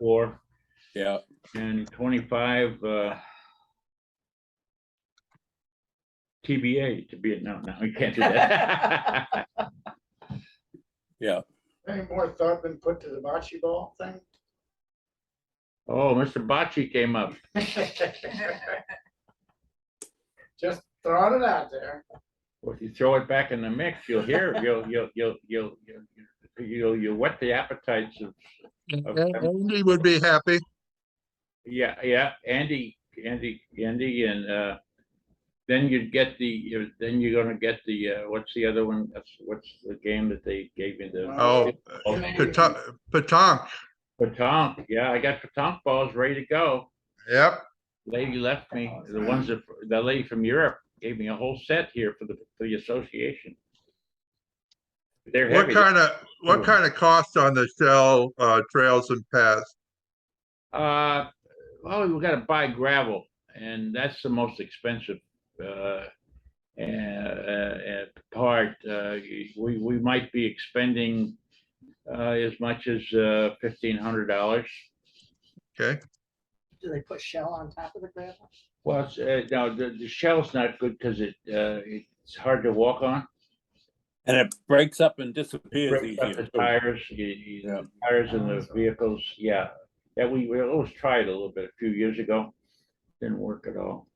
24. Yeah. And 25. TBA to be no, we can't do that. Yeah. Any more thought been put to the bocce ball thing? Oh, Mr. Bocce came up. Just throwing it out there. Well, if you throw it back in the mix, you'll whet the appetites of Andy would be happy. Yeah, Andy, and then you'd get then you're gonna get the what's the other one? What's the game that they gave me Petanque. Petanque. Yeah, I got petanque balls ready to go. Yep. Lady left me the ones that the lady from Europe gave me a whole set here for the association. They're What heavy. What kind of cost on the shell trails and paths? Well, we got to buy gravel, and that's the most expensive part. We might be expending as much as $1,500. Okay. Do they put shell on top of the gravel? Well, it's, no, the shell's not good because it's hard to walk on. And it breaks up and disappears breaks up easier. the too. tires, Yeah. tires in the vehicles, yeah. That we always tried a little bit a few years ago. Didn't work at all.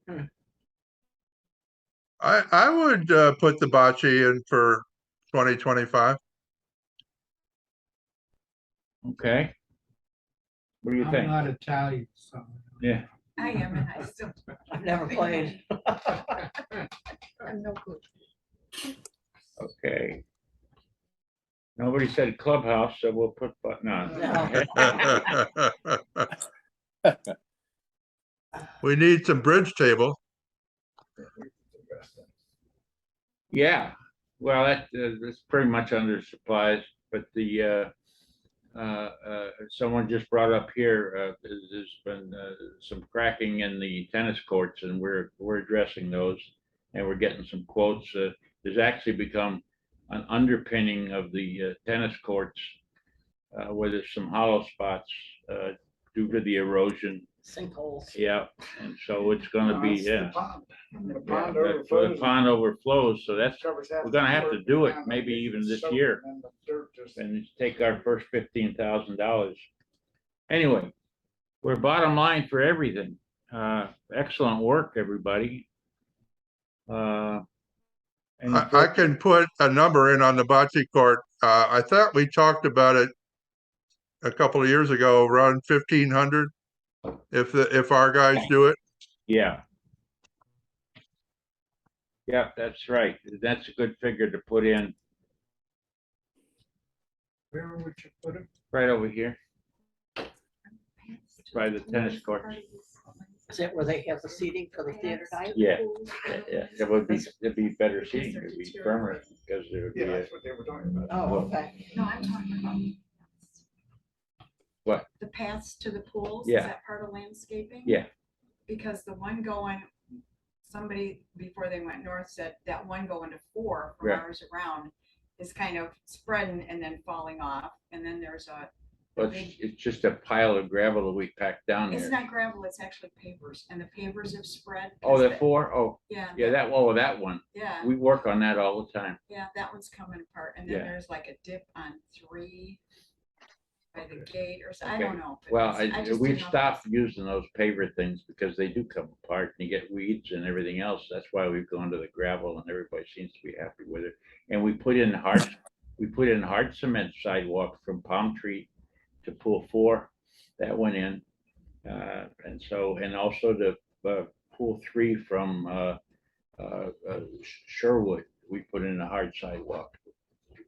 I would put the bocce in for 2025. Okay. What do you I'm think? not Italian, so. Yeah, I am, and I still. I've never played. I'm no good. okay. Nobody said clubhouse, so we'll put, but no. We need some bridge table. Yeah, well, that's pretty much under supplies, but someone just brought up here, there's been some cracking in the tennis courts, and we're addressing those, and we're getting some quotes. There's actually become an underpinning of the tennis courts where there's some hollow spots due to the erosion. Sinkholes. Yeah, and so it's gonna be, It's the yeah. pond. The Yeah, pond that's where the overflows. pond overflows, so that's, Covers half we're gonna the have to dirt do it down, maybe it's even this soaked, year. and the dirt just- and take our first $15,000. Anyway, we're bottom line for everything. Excellent work, everybody. I can put a number in on the bocce court. I thought we talked about it a couple of years ago, around 1,500. If our guys do it. Yeah. Yeah, that's right. That's a good figure to put in Where would you put it? right over here by the tennis court. Is that where they have the seating for the theater night? Yeah, yeah, it'd be better seating, it'd be permanent because there would be Yeah, a, that's what they were talking about. Oh, okay. No, I'm talking about. What? The paths to the pools, Yeah. is that part of landscaping? Yeah. Because the one going, somebody before they went north said that one going to 4 from Yeah. ours around is kind of spreading and then falling off, and then there's a, but it's just a pile of gravel that we packed down it's there. not gravel, it's actually pavers, and the pavers have spread. Oh, 'cause the the- 4? Oh, Yeah. yeah, that one. Yeah, We work on that all the time. yeah, that one's coming apart, and Yeah. then there's like a dip on 3 by the gate, or I Okay. don't know. if it Well, was- I just we've didn't know. stopped using those paver things because they do come apart and you get weeds and everything else. That's why we've gone to the gravel and everybody seems to be happy with it. And we put in hard cement sidewalk from Palm Tree to Pool 4. That went in. And also the Pool 3 from Sherwood, we put in a hard sidewalk.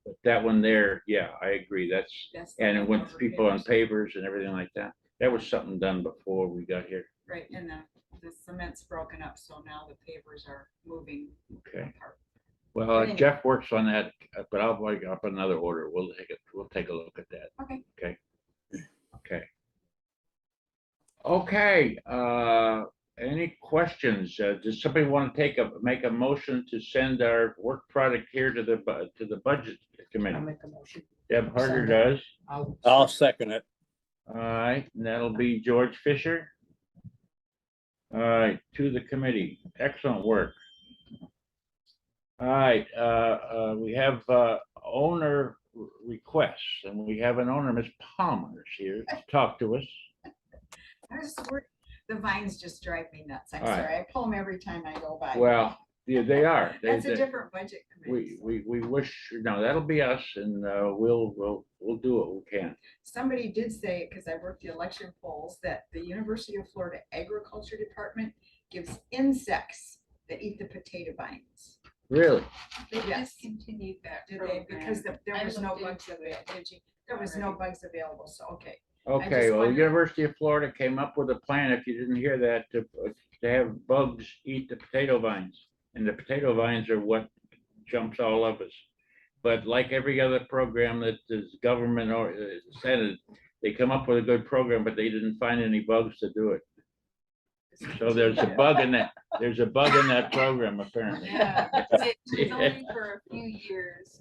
But that one there, yeah, I agree. That's the And it one went over people on pavers. pavers and everything like that. That was something done before we got here. Right, and the cement's broken up, so now the pavers are moving Okay. apart. Well, Anyway. Jeff works on that, but I'll like up another order. We'll take a look at that. Okay. Okay. Okay, any questions? Does somebody want to make a motion to send our work product here to the budget I'll committee? make a motion. Deb Harder Send it. does. I'll second it. All right, and that'll be George Fisher. All right, to the committee. Excellent work. All right, we have owner requests, and we have an owner, Ms. Palmer, is here to talk to us. The vines just drive me nuts. I'm All right. sorry. I pull them every time I go by. Well, yeah, they are. That's a different budget committee. We wish, no, that'll be us, and we'll do what we can. Somebody did say, because I worked the election polls, that the University of Florida Agriculture Department gives insects that eat the potato vines. Really? They Yes. discontinued that, did they? Because there was no bugs available. There was no bugs available, so, okay. Okay, well, wondered- University of Florida came up with a plan, if you didn't hear that, to have bugs eat the potato vines. And the potato vines are what jumps all of us. But like every other program that is government or Senate, they come up with a good program, but they didn't find any bugs to do it. So there's a bug in that program apparently. Yeah, it was only for a few years.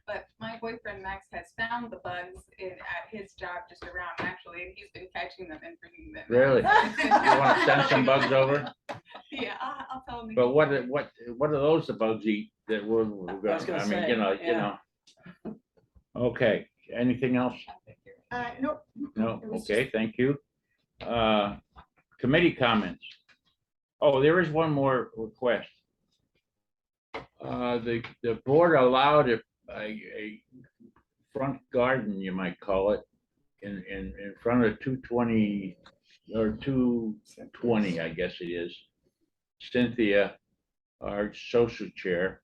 But my boyfriend Max has found the bugs at his job just around actually, and he's been catching them and bringing them. Really? You want to send some bugs over? Yeah, I'll tell him. But what are those the bugs eat that we're was gonna, gonna I mean, say, you yeah. know. Okay, anything else? Nope. No, It was okay, thank you. Committee comments. Oh, there is one more request. The board allowed a front garden, you might call it, in front of 220 or 220, I guess it is. Cynthia, our social chair,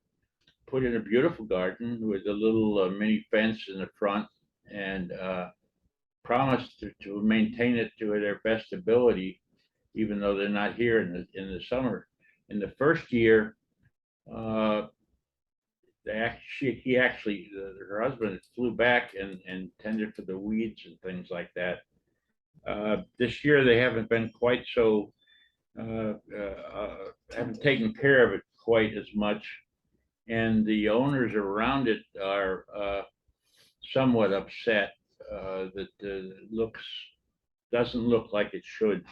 put in a beautiful garden with a little mini fence in the front and promised to maintain it to their best ability, even though they're not here in the summer. In the first year, her husband flew back and tended for the weeds and things like that. This year they haven't been quite so haven't taken care of it quite as much, and the owners around it are somewhat upset that doesn't look like it should,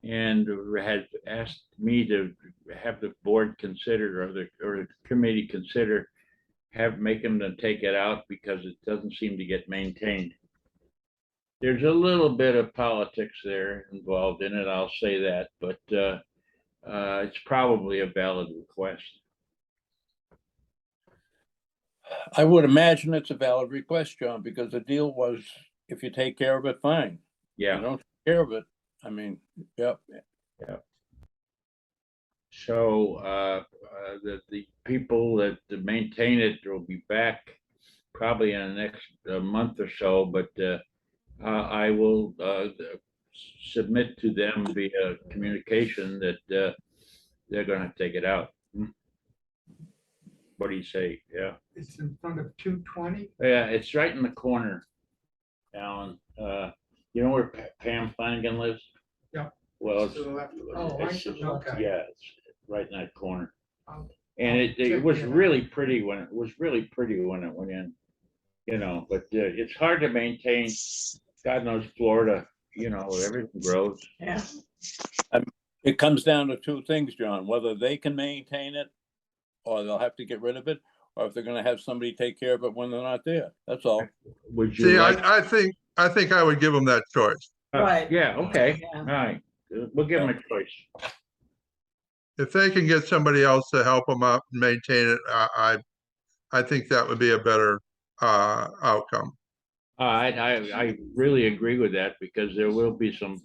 and had asked me to have the board consider or the committee consider make them to take it out because it doesn't seem to get maintained. There's a little bit of politics there involved in it, I'll say that, but it's probably a valid request. I would imagine it's a valid request, John, because the deal was, if you take care of it, fine. You Yeah, don't take care of it, I mean, yep. so the people that maintain it will be back probably in the next month or so, but I will submit to them via communication that they're gonna take it out. What do you say? Yeah. It's in front of 220. Yeah, it's right in the corner, Alan. You know where Pam Flanagan lives? Yeah. Well, To the left of the- Oh, it's I see. Okay. yeah, it's right in that corner. I'll- And it check was it out. really pretty when it went in, you know, but it's hard to maintain. God knows Florida, you know, everything grows. Yeah. It comes down to two things, John, whether they can maintain it or they'll have to get rid of it, or if they're gonna have somebody take care of it when they're not there. That's all. Would you See, like? I think I would give them that choice. Right. Yeah, okay, Yeah. all right. We'll give them a choice. If they can get somebody else to help them out and maintain it, I think that would be a better outcome. I really agree with that because there will be some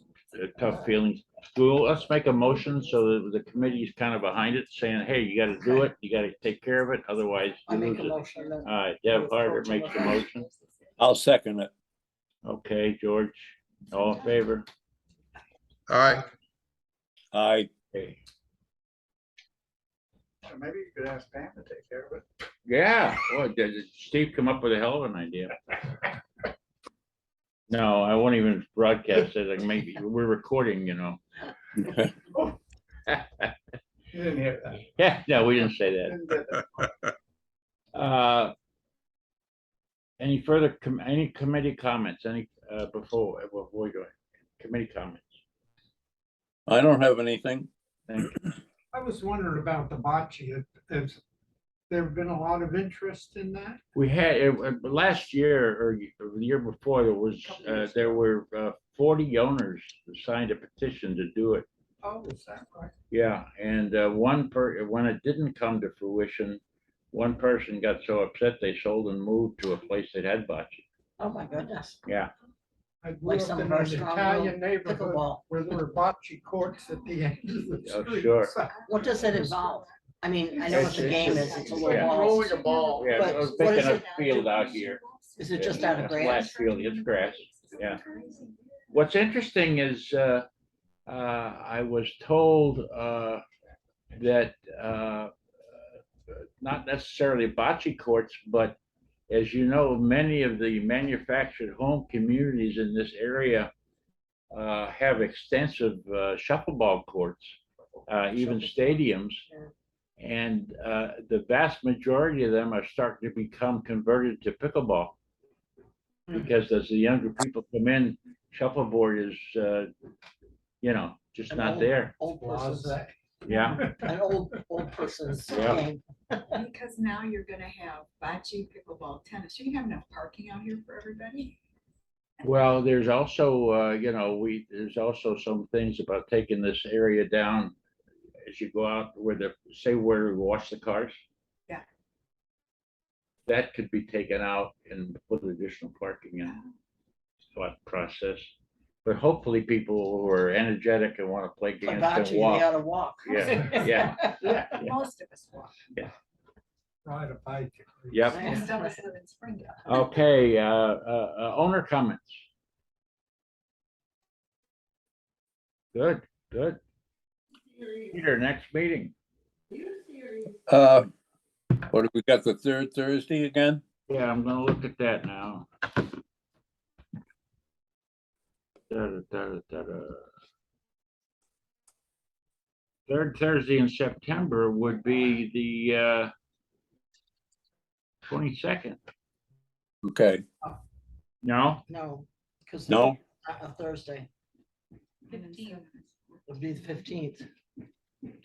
tough feelings. Well, let's make a motion so that the committee is kind of behind it, saying, hey, you gotta do it, you gotta take care of it, otherwise I you make lose a it. motion then. All right, Deb Harder makes the motion. I'll second it. Okay, George, all in favor? All right, Okay. So maybe you could ask Pam to take care of it. Yeah, well, did Steve come up with a hell of an idea? No, I won't even broadcast it, like maybe, we're recording, you know. You didn't hear that. Yeah, no, we didn't say that. Didn't get that. Any further, any committee comments, before we go, committee comments? I don't have anything. Thank you. I was wondering about the bocce. Has there been a lot of interest in that? We had, last year or the year before, there were 40 owners who signed a petition to do it. Oh, is that right? Yeah, and when it didn't come to fruition, one person got so upset they sold and moved to a place that had bocce. Oh, my goodness. Yeah, I grew Like up some in of our an strong Italian will neighborhood pickleball. where there were bocce courts at the end of the Oh, street. sure. So- What does it involve? I mean, I know what the game is. It's a little Yeah. ball. Rolling a ball. yeah, But I was what is thinking of it? field out here. Is it just out of Flat grass? field, it's grass, yeah. What's interesting is, I was told, that, not necessarily bocce courts, but as you know, many of the manufactured home communities in this area have extensive shuffleball courts, even stadiums. And the vast majority of them are starting to become converted to pickleball. Because as the younger people come in, shuffleboard is, you know, just An not old- there. Old person's, Plaza. Yeah, an old person's Yeah. game. Because now you're gonna have bocce, pickleball, tennis. You have enough parking out here for everybody. well, there's also, there's also some things about taking this area down as you go out where where we wash the cars. Yeah. That could be taken out and put additional parking in. Thought process. But hopefully people who are energetic and want to play For games bocce, can you walk. gotta walk. Yeah, yeah, yeah. Most of us walk. Ride a bike. Yep. Most of us live in Springdale. Okay, owner comments. Good, good. Peter, next meeting. What have we got, the third Thursday again? Yeah, I'm gonna look at that now. Third Thursday in September would be the 22nd. Okay, No? No, because. no, Thursday 15. would be the 15th.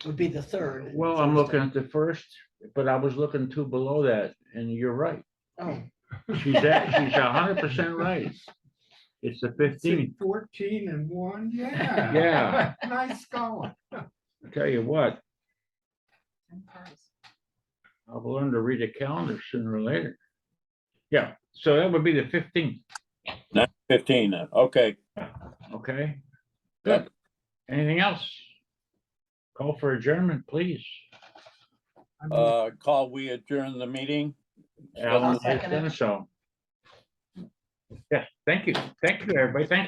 Would be the third. Well, I'm looking at the first, but I was looking two below that, and you're right. Oh, She's 100% right. It's the 15th. 14 and 1, yeah. Yeah. Nice going. I tell you what, I'll learn to read a calendar sooner or later. Yeah, so that would be the 15th, not 15, then. Okay. okay? Good. Anything else? Call for adjournment, please. Call, we adjourn the meeting. Alan second has done so. Yes, thank you. Thank you, everybody. Thanks.